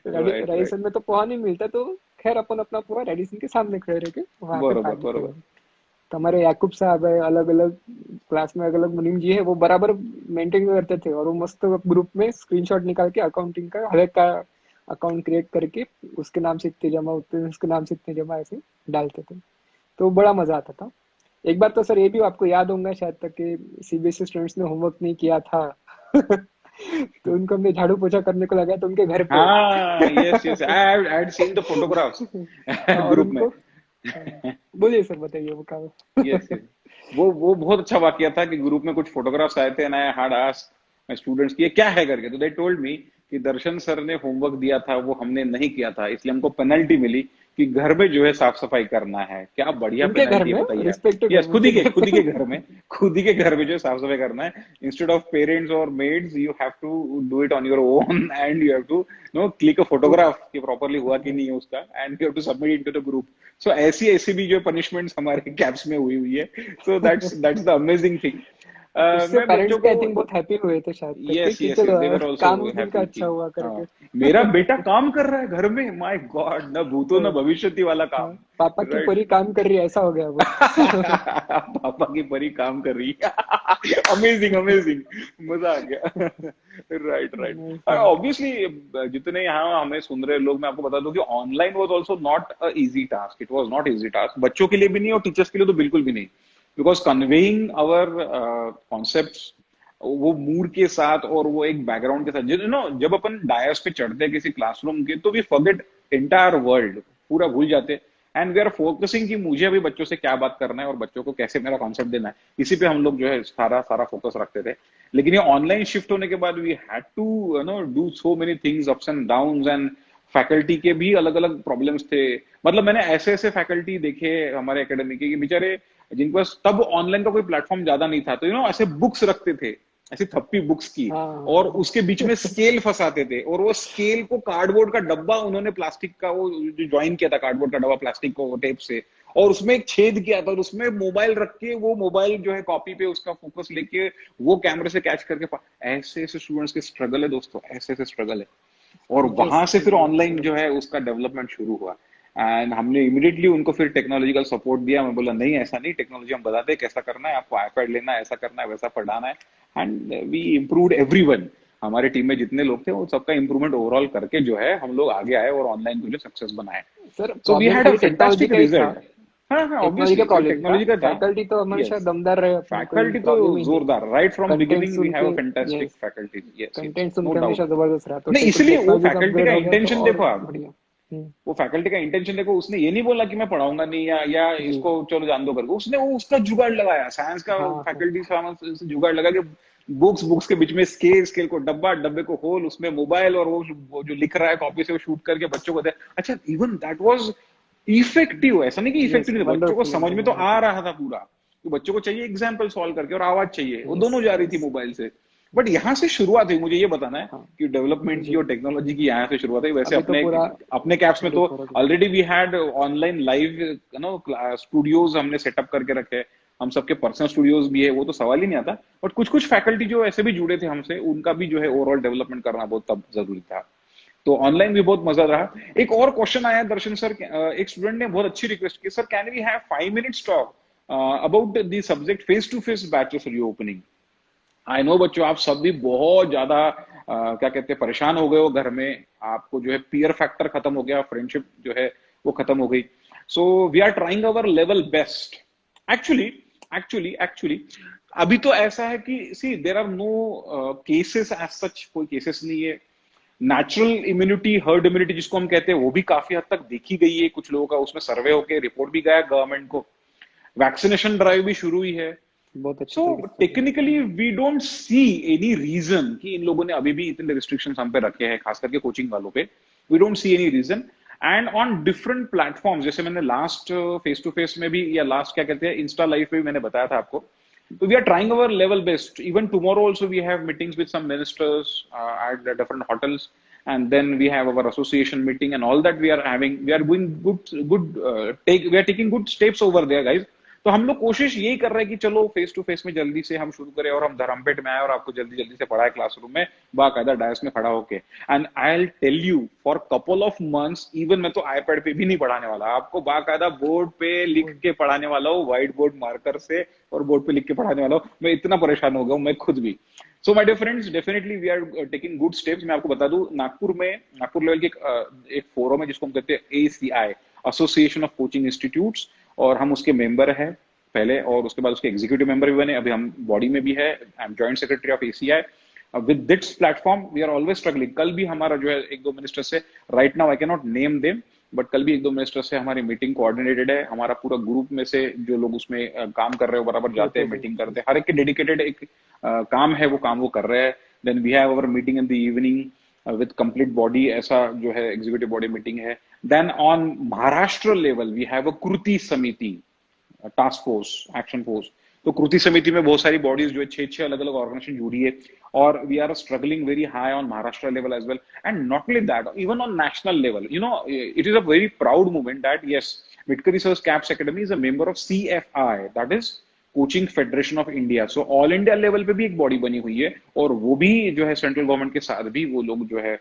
Right right. रेडिसन में तो पोहा नहीं मिलता, तो खैर अपन अपना पोहा रेडिसन के सामने खड़े रह के वहां पे बरोबर पार्टी बरोबर। करेंगे। तो हमारे याकूब साहब है, अलग अलग क्लास में अलग अलग मुनीम जी है, वो बराबर मेंटेन करते थे, और वो मस्त ग्रुप में स्क्रीनशॉट निकाल के अकाउंटिंग का हर एक का अकाउंट क्रिएट करके उसके नाम से इतने जमा, उतने उसके नाम से इतने जमा, ऐसे डालते थे। तो बड़ा मजा आता था। एक बार तो सर ये भी आपको याद होगा शायद तक कि सीबीएसई स्टूडेंट्स ने होमवर्क नहीं किया था। तो उनको हमने झाड़ू पोछा करने को लगाया, तो उनके घर पे। हाँ, yes yes, I had seen the photographs और ग्रुप में। उनको, बोलिए सर, बताइए वो काम। Yes yes. वो बहुत अच्छा वाकया था कि ग्रुप में कुछ फोटोग्राफ्स आए थे, and I had asked students कि ये क्या है करके। तो दे टोल्ड मी कि दर्शन सर ने होमवर्क दिया था, वो हमने नहीं किया था, इसलिए हमको पेनल्टी मिली कि घर में जो है साफ सफाई करना है। क्या बढ़िया उनके घर पेनल्टी है, में, बताइए आप। रिस्पेक्टिव यस, घर, उनके घर खुद ही के पे। घर में, खुद ही के घर में जो है साफ सफाई करना है। इंस्टेड ऑफ पेरेंट्स और maids, you have to do it on your own, and you have to no click a तो फोटोग्राफ कि प्रॉपरली हुआ कि नहीं है उसका, and you have to submit it to the group. So ऐसी ऐसी भी जो पनिशमेंट्स हमारे कैप्स में हुई हुई है। So that's the amazing thing. उससे मैं पेरेंट्स बच्चों भी को, आई थिंक बहुत हैप्पी हुए थे शायद करके यस कि यस यस, चलो दे वर आल्सो काम इनका हैप्पी कि अच्छा हुआ करके। मेरा बेटा काम कर रहा है घर में, माय गॉड, ना भूतो तो ना भविष्यति वाला हाँ, काम। पापा की राइट। परी काम कर रही है, ऐसा हो गया वो। पापा की परी काम कर रही है। अमेजिंग अमेजिंग, मजा आ गया। Right right. नहीं, सही। ऑब्वियसली जितने यहाँ हमें सुन रहे लोग, मैं आपको बता दूं कि online was also not a easy task, it was not easy task, बच्चों के लिए भी नहीं और टीचर्स के लिए तो बिल्कुल भी नहीं। बिकॉज कन्वेइंग आवर कॉन्सेप्ट्स वो मूड के साथ और वो एक बैकग्राउंड के साथ, जब अपन डायस पे चढ़ते हैं किसी क्लासरूम के, तो वी फॉरगेट एंटायर वर्ल्ड, पूरा भूल जाते। एंड वी आर फोकसिंग कि मुझे अभी बच्चों से क्या बात करना है और बच्चों को कैसे मेरा कॉन्सेप्ट देना है, इसी पे हम लोग जो है सारा सारा फोकस रखते थे। लेकिन ये ऑनलाइन शिफ्ट होने के बाद we had to do so many things, ups and downs, and faculty के भी अलग अलग प्रॉब्लम्स थे। मतलब मैंने ऐसे ऐसे फैकल्टी देखे हमारे एकेडमी के कि बेचारे जिनके पास तब ऑनलाइन का कोई प्लेटफॉर्म ज्यादा नहीं था, तो ऐसे बुक्स रखते थे, ऐसी थप्पी बुक्स की, और हाँ। उसके बीच में स्केल फंसाते थे, और वो स्केल को कार्डबोर्ड का डब्बा उन्होंने प्लास्टिक का वो जो ज्वाइन किया था, कार्डबोर्ड का डब्बा प्लास्टिक को टेप से, और उसमें एक छेद किया था और उसमें मोबाइल रख के वो मोबाइल जो है कॉपी पे उसका फोकस लेके वो कैमरे से कैच करके ऐसे ऐसे स्टूडेंट्स के स्ट्रगल है दोस्तों, ऐसे ऐसे स्ट्रगल है। और यस, वहां से फिर बहुत ऑनलाइन सही। जो है उसका डेवलपमेंट शुरू हुआ। एंड हमने इमीडिएटली उनको फिर टेक्नोलॉजिकल सपोर्ट दिया। मैं बोला नहीं ऐसा नहीं, टेक्नोलॉजी हम बताते हैं कैसा करना है, आपको आईपैड लेना है, ऐसा करना है, वैसा पढ़ाना है। And we improved everyone. हमारे टीम में जितने लोग थे वो सबका इंप्रूवमेंट ओवरऑल करके जो है हम लोग आगे आए और ऑनलाइन को जो सक्सेस बनाए। Sir so we problem had a खाली टेक्नोलॉजी फैंटास्टिक का ही था। रिजल्ट। हाँ हाँ, टेक्नोलॉजी का ऑब्वियसली प्रॉब्लम था, टेक्नोलॉजी का था। फैकल्टी तो हमेशा यस, दमदार रहे अपने, कोई फैकल्टी तो प्रॉब्लम ही नहीं। जोरदार, right from content beginning we soon have के। A fantastic yes, faculty. Yes yes, content soon no के हमेशा डाउट। जबरदस्त रहा, तो नहीं, इसलिए वो टेक्नोलॉजी का फैकल्टी का अपग्रेड हो गया तो इंटेंशन और देखो आप, बढ़िया। वो फैकल्टी का इंटेंशन देखो, उसने ये नहीं बोला कि मैं पढ़ाऊंगा नहीं, या जी। इसको चलो जान दो करके, उसने वो उसका जुगाड़ लगाया, साइंस का हाँ हाँ। फैकल्टी से जुगाड़ लगा कि बुक्स बुक्स के बीच में स्केल, स्केल को डब्बा, डब्बे को होल, उसमें मोबाइल, और वो जो लिख रहा है कॉपी से वो शूट करके बच्चों को दे। अच्छा, इवन दैट वाज इफेक्टिव, ऐसा नहीं कि यस, इफेक्टिव नहीं था, बच्चों को वंडरफुल समझ एकदम में तो आ वंडरफुल। रहा था पूरा। तो बच्चों को चाहिए एग्जाम्पल सॉल्व करके और आवाज चाहिए, वो यस दोनों जा रही थी यस। मोबाइल से। बट यहाँ से शुरुआत हुई, मुझे ये बताना है हाँ कि डेवलपमेंट की जी। और टेक्नोलॉजी की यहाँ से शुरुआत हुई। वैसे अभी तो अपने पूरा अपने कैप्स में तो डिप हो रहा है। Already we had online live studios हमने सेटअप करके रखे। हम सबके पर्सनल स्टूडियोज भी है, वो तो सवाल ही नहीं आता। बट कुछ कुछ फैकल्टी जो ऐसे भी जुड़े थे हमसे, उनका भी जो है ओवरऑल डेवलपमेंट करना बहुत तब जरूरी था। तो ऑनलाइन भी बहुत मजा रहा। एक और क्वेश्चन आया दर्शन सर, एक स्टूडेंट ने बहुत अच्छी रिक्वेस्ट की, sir can we have 5 minutes talk about the subject face to face batches reopening. I know बच्चों, आप सब भी बहुत ज्यादा क्या कहते हैं परेशान हो गए हो घर में, आपको जो है पीयर फैक्टर खत्म हो गया, फ्रेंडशिप जो है वो खत्म हो गई। So we are trying our level best. Actually actually अभी तो ऐसा है कि see there are no cases as such, कोई केसेस नहीं है। नेचुरल इम्यूनिटी, हर्ड इम्यूनिटी जिसको हम कहते हैं, वो भी काफी हद तक देखी गई है कुछ लोगों का, उसमें सर्वे होके रिपोर्ट भी गया गवर्नमेंट को। वैक्सीनेशन ड्राइव भी शुरू हुई है। बहुत अच्छी सो तरीके से चल रहा technically we don't see any reason कि इन लोगों ने अभी भी इतने रिस्ट्रिक्शंस हम पे रखे हैं, खास करके कोचिंग वालों पे। We don't see any reason. And on different platforms, जैसे मैंने लास्ट फेस टू फेस में भी, या लास्ट क्या कहते हैं इंस्टा लाइव पे भी मैंने बताया था आपको। So we are trying our level best. Even tomorrow also we have meetings with some ministers at the different hotels, and then we have our association meeting and all that we are having. We are doing we are taking good steps over there, guys. तो हम लोग कोशिश यही कर रहे हैं कि चलो फेस टू फेस में जल्दी से हम शुरू करें और हम धर्मपेट में आए और आपको जल्दी जल्दी से पढ़ाए क्लासरूम में बाकायदा डायस में खड़ा होके। And I will tell you for couple of months, even मैं तो आईपैड पे भी नहीं पढ़ाने वाला, आपको बाकायदा बोर्ड पे लिख है। के पढ़ाने वाला हूँ, व्हाइट बोर्ड मार्कर से, और बोर्ड पे लिख के पढ़ाने वाला हूँ। मैं इतना परेशान हो गया हूँ मैं खुद भी। So my dear friends, definitely we are taking good steps. मैं आपको बता दूं, नागपुर लेवल की एक फोरम है जिसको हम कहते हैं ACI, association of coaching institutes, और हम उसके मेंबर हैं पहले, और उसके बाद उसके एग्जीक्यूटिव मेंबर भी बने, अभी हम बॉडी में भी है। I am joint secretary of ACI। With this platform we are always struggling. कल भी हमारा जो है एक दो मिनिस्टर से, right now I can not name them, but कल भी एक दो मिनिस्टर से हमारी मीटिंग कोऑर्डिनेटेड है। हमारा पूरा ग्रुप में से जो लोग उसमें काम कर रहे हो बराबर जाते हैं, मीटिंग करते हैं, हर एक के डेडिकेटेड एक काम है, वो काम वो कर रहे हैं। Then we have our meeting in the evening, with complete body, ऐसा जो है एग्जीक्यूटिव बॉडी मीटिंग है। Then on Maharashtra level we have a कृति समिति, टास्क फोर्स, एक्शन फोर्स। तो कृति समिति में बहुत सारी बॉडीज जो है, छह छह अलग अलग ऑर्गेनाइजेशन जुड़ी है, और we are struggling very high on Maharashtra level as well, and not only that, even on national level, you know, it is a very proud movement that yes, Mitkari sir's CAPS academy is a member of CFI, that is coaching federation of India. So all India level पे भी एक body बनी हुई है, और वो भी जो है सेंट्रल गवर्नमेंट के साथ भी वो लोग जो है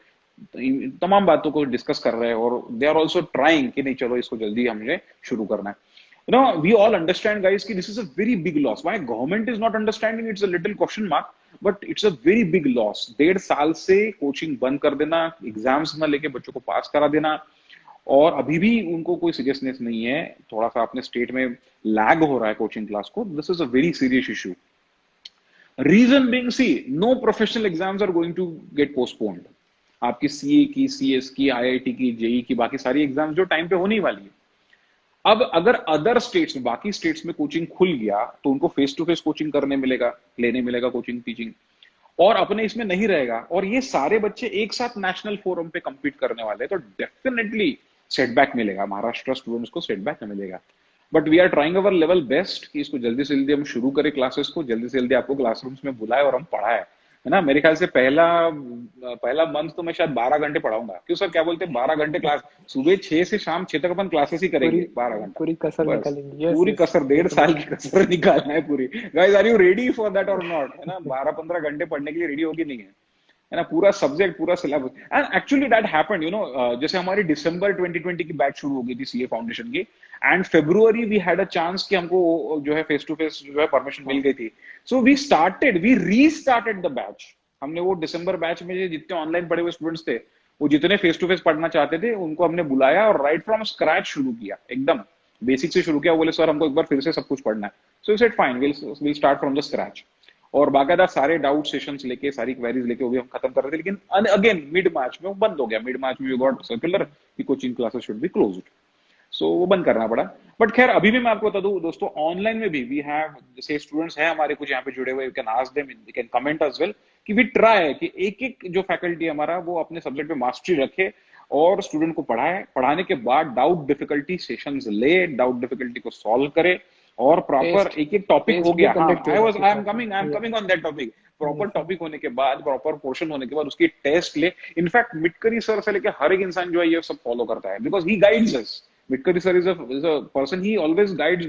तमाम बातों को डिस्कस कर रहे हैं, और दे आर ऑल्सो ट्राइंग कि नहीं चलो इसको जल्दी हमने शुरू करना है। You know, we all understand, guys, कि this is a very big loss. Why government is not understanding? It's a little question mark, but it's a very big loss. 1.5 साल से कोचिंग बंद कर देना, एग्जाम्स ना लेके बच्चों को पास करा देना, और अभी भी उनको कोई सीरियसनेस नहीं है, थोड़ा सा अपने स्टेट में लैग हो रहा है कोचिंग क्लास को। This is a very serious issue. Reason being, see, no professional exams are going to get postponed. आपकी CA की, CS की, IIT की, JEE की, बाकी सारी एग्जाम्स जो टाइम पे होने वाली है। अब अगर अदर स्टेट्स में, बाकी स्टेट्स में कोचिंग खुल गया, तो उनको फेस टू फेस कोचिंग करने मिलेगा, लेने मिलेगा कोचिंग टीचिंग, और अपने इसमें नहीं रहेगा, और ये सारे बच्चे एक साथ नेशनल फोरम पे compete करने वाले हैं, तो डेफिनेटली सेटबैक मिलेगा, महाराष्ट्र स्टूडेंट्स को सेटबैक मिलेगा। But we are trying our level best कि इसको जल्दी से जल्दी हम शुरू करें, क्लासेस को जल्दी से जल्दी आपको क्लासरूम्स में बुलाए और हम पढ़ाए, है ना। मेरे ख्याल से पहला पहला मंथ तो मैं शायद 12 घंटे पढ़ाऊंगा। क्यों सर, क्या बोलते हैं, 12 घंटे क्लास, सुबह 6 से शाम 6 तक अपन क्लासेस ही पूरी करेंगे, 12 घंटा पूरी कसर बस। निकालेंगे। यस पूरी यस, कसर, 1.5 साल की कसर निकालना है पूरी। Guys, are you ready for that और नॉट, है ना। 12-15 घंटे पढ़ने के लिए रेडी होगी, नहीं है ना, पूरा सब्जेक्ट, पूरा syllabus. And actually that happened, you no, जैसे हमारी दिसंबर 2020 की बैच शुरू हो गई थी CA फाउंडेशन की, and February we had a chance कि हमको जो है फेस टू फेस जो है परमिशन मिल हाँ गई थी। So we restarted the batch. हमने वो दिसंबर बैच में जितने ऑनलाइन पढ़े हुए स्टूडेंट्स थे, वो जितने फेस टू फेस पढ़ना चाहते थे, उनको हमने बुलाया और राइट फ्रॉम स्क्रैच शुरू किया, एकदम बेसिक से शुरू किया। बोले सर हमको एक बार फिर से सब कुछ पढ़ना है। So said fine, will start from the scratch, और बाकायदा सारे डाउट सेशंस लेके, सारी क्वेरीज लेके वो भी हम खत्म कर रहे थे। लेकिन अगेन मिड मार्च में वो बंद हो गया। मिड मार्च में वी गॉट सर्कुलर कि coaching classes should be closed, so वो बंद करना पड़ा। बट खैर, अभी भी मैं आपको बता दूं दोस्तों, ऑनलाइन में भी वी हैव, जैसे स्टूडेंट्स हैं हमारे कुछ यहाँ पे जुड़े हुए, you can ask them, they can comment as well, कि वी ट्राई कि एक एक जो फैकल्टी हमारा वो अपने सब्जेक्ट में मास्टरी रखे, और स्टूडेंट को पढ़ाए, पढ़ाने के बाद डाउट डिफिकल्टी सेशंस ले, डाउट डिफिकल्टी को सॉल्व करे, और प्रॉपर टेस्ट एक एक टॉपिक हो टेस्ट भी गया। हाँ, कंडक्ट किए जाते आई एम साथ में। Coming, yes on that topic. Proper yes topic होने के बाद, प्रॉपर पोर्शन होने के बाद उसकी टेस्ट ले। इनफैक्ट मिटकरी सर से लेके हर एक इंसान जो है ये सब फॉलो करता है, because he guides us. Mitkari sir is a person, he always guides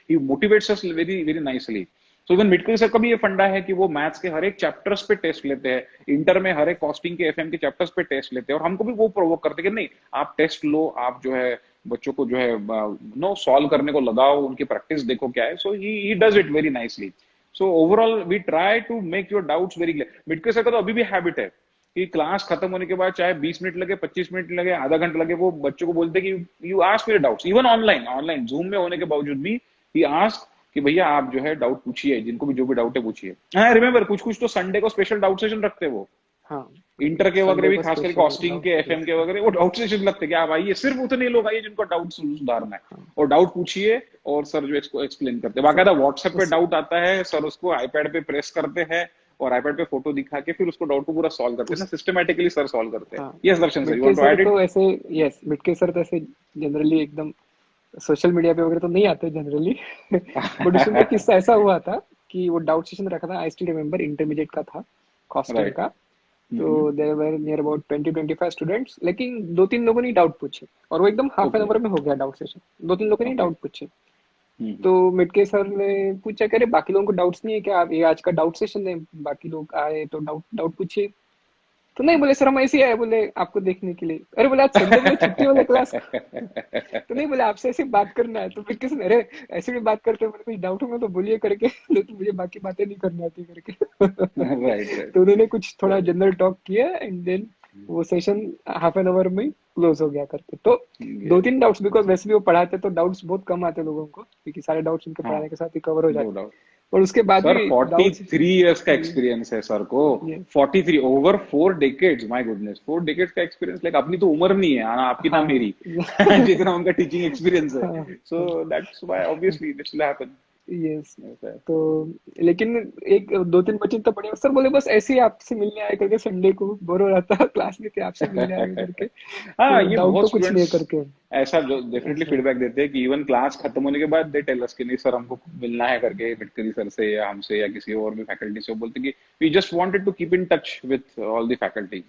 he motivates us very very nicely. So even Mitkari sir का भी ये फंडा है कि वो मैथ्स के हर एक चैप्टर्स पे टेस्ट लेते हैं, इंटर में हर एक कॉस्टिंग के, FM के चैप्टर्स पे टेस्ट लेते हैं, और हमको भी वो प्रोवोक करते हैं कि नहीं, आप टेस्ट लो, आप जो है बच्चों को जो है नो सॉल्व करने को लगाओ, उनकी प्रैक्टिस देखो क्या है। So he does it very nicely. So overall we try to make your doubts very clear. Mitkari sir का तो अभी भी हैबिट है कि क्लास खत्म होने के बाद चाहे 20 मिनट लगे, 25 मिनट लगे, आधा घंटा लगे, वो बच्चों को बोलते कि you ask your doubts, even online online zoom में होने के बावजूद भी ही आस्क कि भैया आप जो है डाउट पूछिए, जिनको भी जो भी डाउट है पूछिए। हाँ, रिमेंबर, कुछ कुछ तो संडे को स्पेशल डाउट सेशन रखते हैं वो, हाँ, इंटर के वगैरह संडे भी, को खास करके स्पेशल कॉस्टिंग डाउट के, FM पीरियड। के वगैरह, वो डाउट सेशन लगते हैं कि आप आइए, सिर्फ उतने लोग आइए जिनको डाउट सुधारना है, हाँ और डाउट पूछिए, और सर जो इसको एक्सप्लेन करते हैं। तो बाकायदा व्हाट्सएप पे उस डाउट आता है, सर उसको आईपैड पे प्रेस करते हैं, और आईपैड पे फोटो दिखा के फिर उसको डाउट को पूरा सॉल्व करते हैं ना, उस सिस्टमेटिकली सर सॉल्व करते हैं। हाँ, yes Darshan sir, you might want to sir add it? तो ऐसे, यस, मिटके सर तो ऐसे जनरली एकदम सोशल मीडिया पे वगैरह तो नहीं आते जनरली। बट उसमें एक किस्सा ऐसा हुआ था कि वो डाउट सेशन रखा था, आई स्टिल रिमेम्बर, इंटरमीडिएट का था, कॉस्टिंग राइट। का। तो there were near about 20-25 students, लेकिन दो तीन लोगों ने डाउट पूछे, और वो एकदम हाफ एन ओके। आवर में हो गया डाउट सेशन। दो तीन लोगों ने ओके। डाउट पूछे। तो मिटके सर ने पूछा, कह रहे बाकी लोगों को डाउट्स नहीं है क्या, आप ये आज का डाउट सेशन है, बाकी लोग आए तो डाउट डाउट पूछिए। तो नहीं, बोले सर हम ऐसे ही आए, बोले आपको देखने के लिए। अरे बोले आज संडे, बोले छुट्टी वाला क्लास। तो नहीं, बोले आपसे ऐसे बात करना है। तो फिर किसी ने, अरे ऐसे भी बात करते हैं, बोले कुछ डाउट होगा तो बोलिए करके, लेकिन मुझे बाकी बातें नहीं करनी आती करके। Right right. तो उन्होंने कुछ थोड़ा जनरल टॉक किया, एंड देन वो सेशन हाफ एन आवर में क्लोज हो गया करके। तो दो तीन डाउट्स, बिकॉज वैसे भी वो पढ़ाते तो डाउट्स बहुत कम आते लोगों को, क्योंकि सारे डाउट्स उनके हाँ, पढ़ाने के साथ ही कवर हो नो जाते। डाउट। और उसके बाद सर भी डाउट्स, 43 इयर्स का एक्सपीरियंस है सर को। ये 43 over 4 decades, my goodness, 4 decades का एक्सपीरियंस। लाइक अपनी तो उम्र नहीं है ना आपकी ना हाँ मेरी, जितना उनका टीचिंग एक्सपीरियंस है। हाँ so that's why obviously this will happen. Yes. ऐसा है। तो लेकिन एक दो तीन बच्चे तो बड़े सर बोले बस ऐसे ही आपसे मिलने आए करके, संडे को बोर हो रहा था क्लास में कि आपसे मिलने आए करके, हाँ, तो ये डाउट बहुत तो कुछ नहीं स्टूडेंट्स है करके ऐसा जो डेफिनेटली ऐसा। फीडबैक देते हैं कि इवन क्लास खत्म होने के बाद दे टेल अस कि नहीं सर हमको मिलना है करके, मिटकरी सर से या हमसे या किसी और भी फैकल्टी से, वो बोलते हैं कि we just wanted to keep in touch with all the faculties.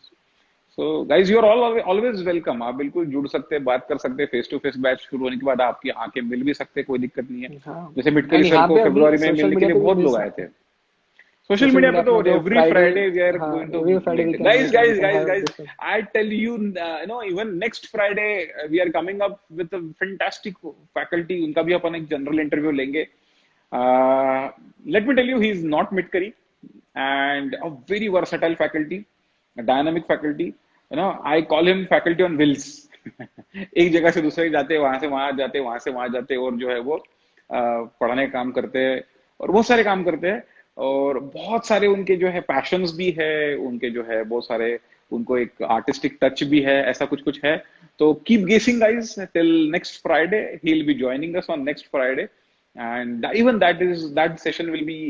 So guys you are all always welcome, आप बिल्कुल जुड़ सकते हैं, बात कर सकते हैं, फेस टू फेस बैच शुरू होने के बाद आपकी आंखें मिल भी सकते हैं, कोई दिक्कत नहीं है। हाँ जैसे एंड मिटकरी सर यहाँ को पे अभी फरवरी में सोशल मिलने के मीडिया लिए पे भी बहुत मिल लोग आए सकते थे। हैं। सोशल सोशल मीडिया पे मीडिया तो अपना जो every Friday, Friday we are हाँ going to every Friday we meet can guys meet and guys we can guys have guys. Different. I tell you, no even next Friday we are coming up with a fantastic faculty, उनका भी अपन एक general interview लेंगे। Let me tell you, he is not mid-career and a very versatile faculty, a dynamic faculty. You know, I call him faculty on wheels. एक जगह से दूसरे जाते, वहां से वहां जाते, वहां से वहां जाते, और जो है वो पढ़ाने का काम करते हैं और बहुत सारे काम करते हैं, और बहुत सारे उनके जो है पैशंस भी है, उनके जो है बहुत सारे, उनको एक आर्टिस्टिक टच भी है, ऐसा कुछ कुछ है। तो keep guessing guys till next Friday, he will be joining us on next Friday, and even that session will be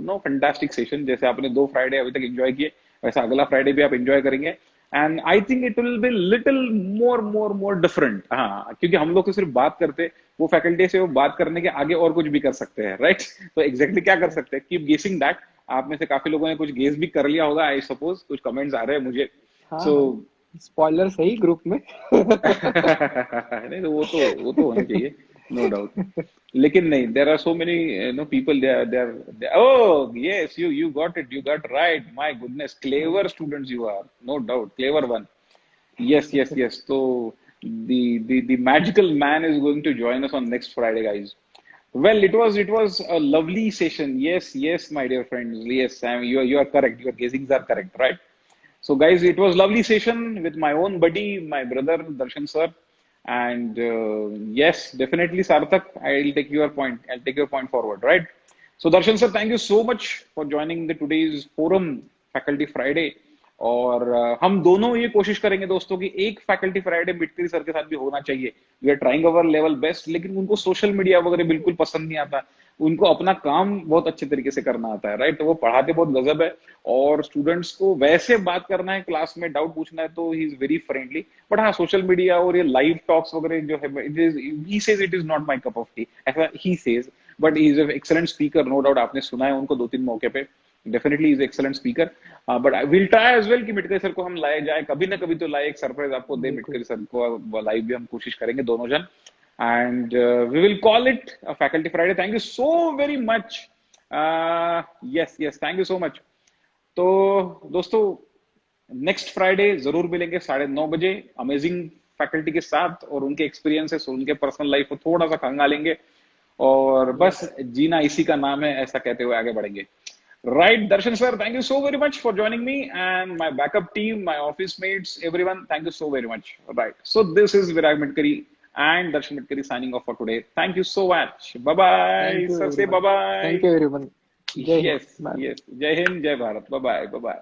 no fantastic session. जैसे आपने 2 फ्राइडे अभी तक एंजॉय किए, वैसा अगला फ्राइडे भी आप एंजॉय करेंगे, and I think it will be little more different. हाँ, क्योंकि हम लोग तो सिर्फ बात करते, वो फैकल्टी से वो बात करने के आगे और कुछ भी कर सकते हैं, राइट? तो एग्जैक्टली क्या कर सकते हैं, कीप गेसिंग दैट। आप में से काफी लोगों ने कुछ गेस भी कर लिया होगा, आई सपोज, कुछ कमेंट्स आ रहे हैं मुझे। हाँ सो हाँ, स्पॉइलर सही ग्रुप में। नहीं तो वो तो होना चाहिए, नो डाउट। लेकिन नहीं, there are so many no people, they are oh yes, you got right, my goodness, clever students you are, no doubt, clever one. Yes, yes, yes. So the magical man is going to join us on next Friday, guys. Well, it was a lovely session. Yes, yes, my dear friends. Yes, you are correct. Your guessings are correct, right? So, guys, it was lovely session with my own buddy, my brother Darshan sir, and yes, definitely Sarthak. I'll take your point. I'll take your point forward, right? So, Darshan sir, thank you so much for joining the today's forum, Faculty Friday. और हम दोनों ये कोशिश करेंगे दोस्तों कि एक faculty Friday Mitkari sir के साथ भी होना चाहिए। We are trying our level best, लेकिन उनको सोशल मीडिया वगैरह बिल्कुल पसंद नहीं आता, उनको अपना काम बहुत अच्छे तरीके से करना आता है, राइट? तो वो पढ़ाते बहुत गजब है, और स्टूडेंट्स को वैसे बात करना है, क्लास में डाउट पूछना है तो he is very friendly. But हाँ, सोशल मीडिया और ये लाइव टॉक्स वगैरह जो है, it is, he says it is not my cup of tea, ऐसा he says. But he is an excellent speaker, no doubt, आपने सुना है उनको 2-3 मौके पे, definitely is excellent speaker. But I will try as well कि Mitkari sir को हम लाए जाए, कभी ना कभी तो लाए, एक सरप्राइज आपको दे बिल्कुल। मिटकरी सर को, लाइव भी हम कोशिश करेंगे दोनों जन, and we will call it a faculty friday. Thank you so very much. Yes, thank you so much. तो दोस्तों, नेक्स्ट फ्राइडे जरूर मिलेंगे 9:30 बजे, अमेजिंग फैकल्टी के साथ, और उनके एक्सपीरियंसेस, उनके पर्सनल लाइफ को थोड़ा सा खंगालेंगे, और बस यस। जीना इसी का नाम है, ऐसा कहते हुए आगे बढ़ेंगे। Right, Darshan sir, thank you so very much for joining me, and my backup team, my office mates, everyone, thank you so very much. Right, so this is Virag Midkari and Darshan Midkari signing off for today. Thank you so much. Bye bye. Thank you Sir, say everyone. bye bye. Thank you everyone. जय हिंद। Yes, bye. yes. Jai Hind, Jai Bharat. Bye bye. Bye bye.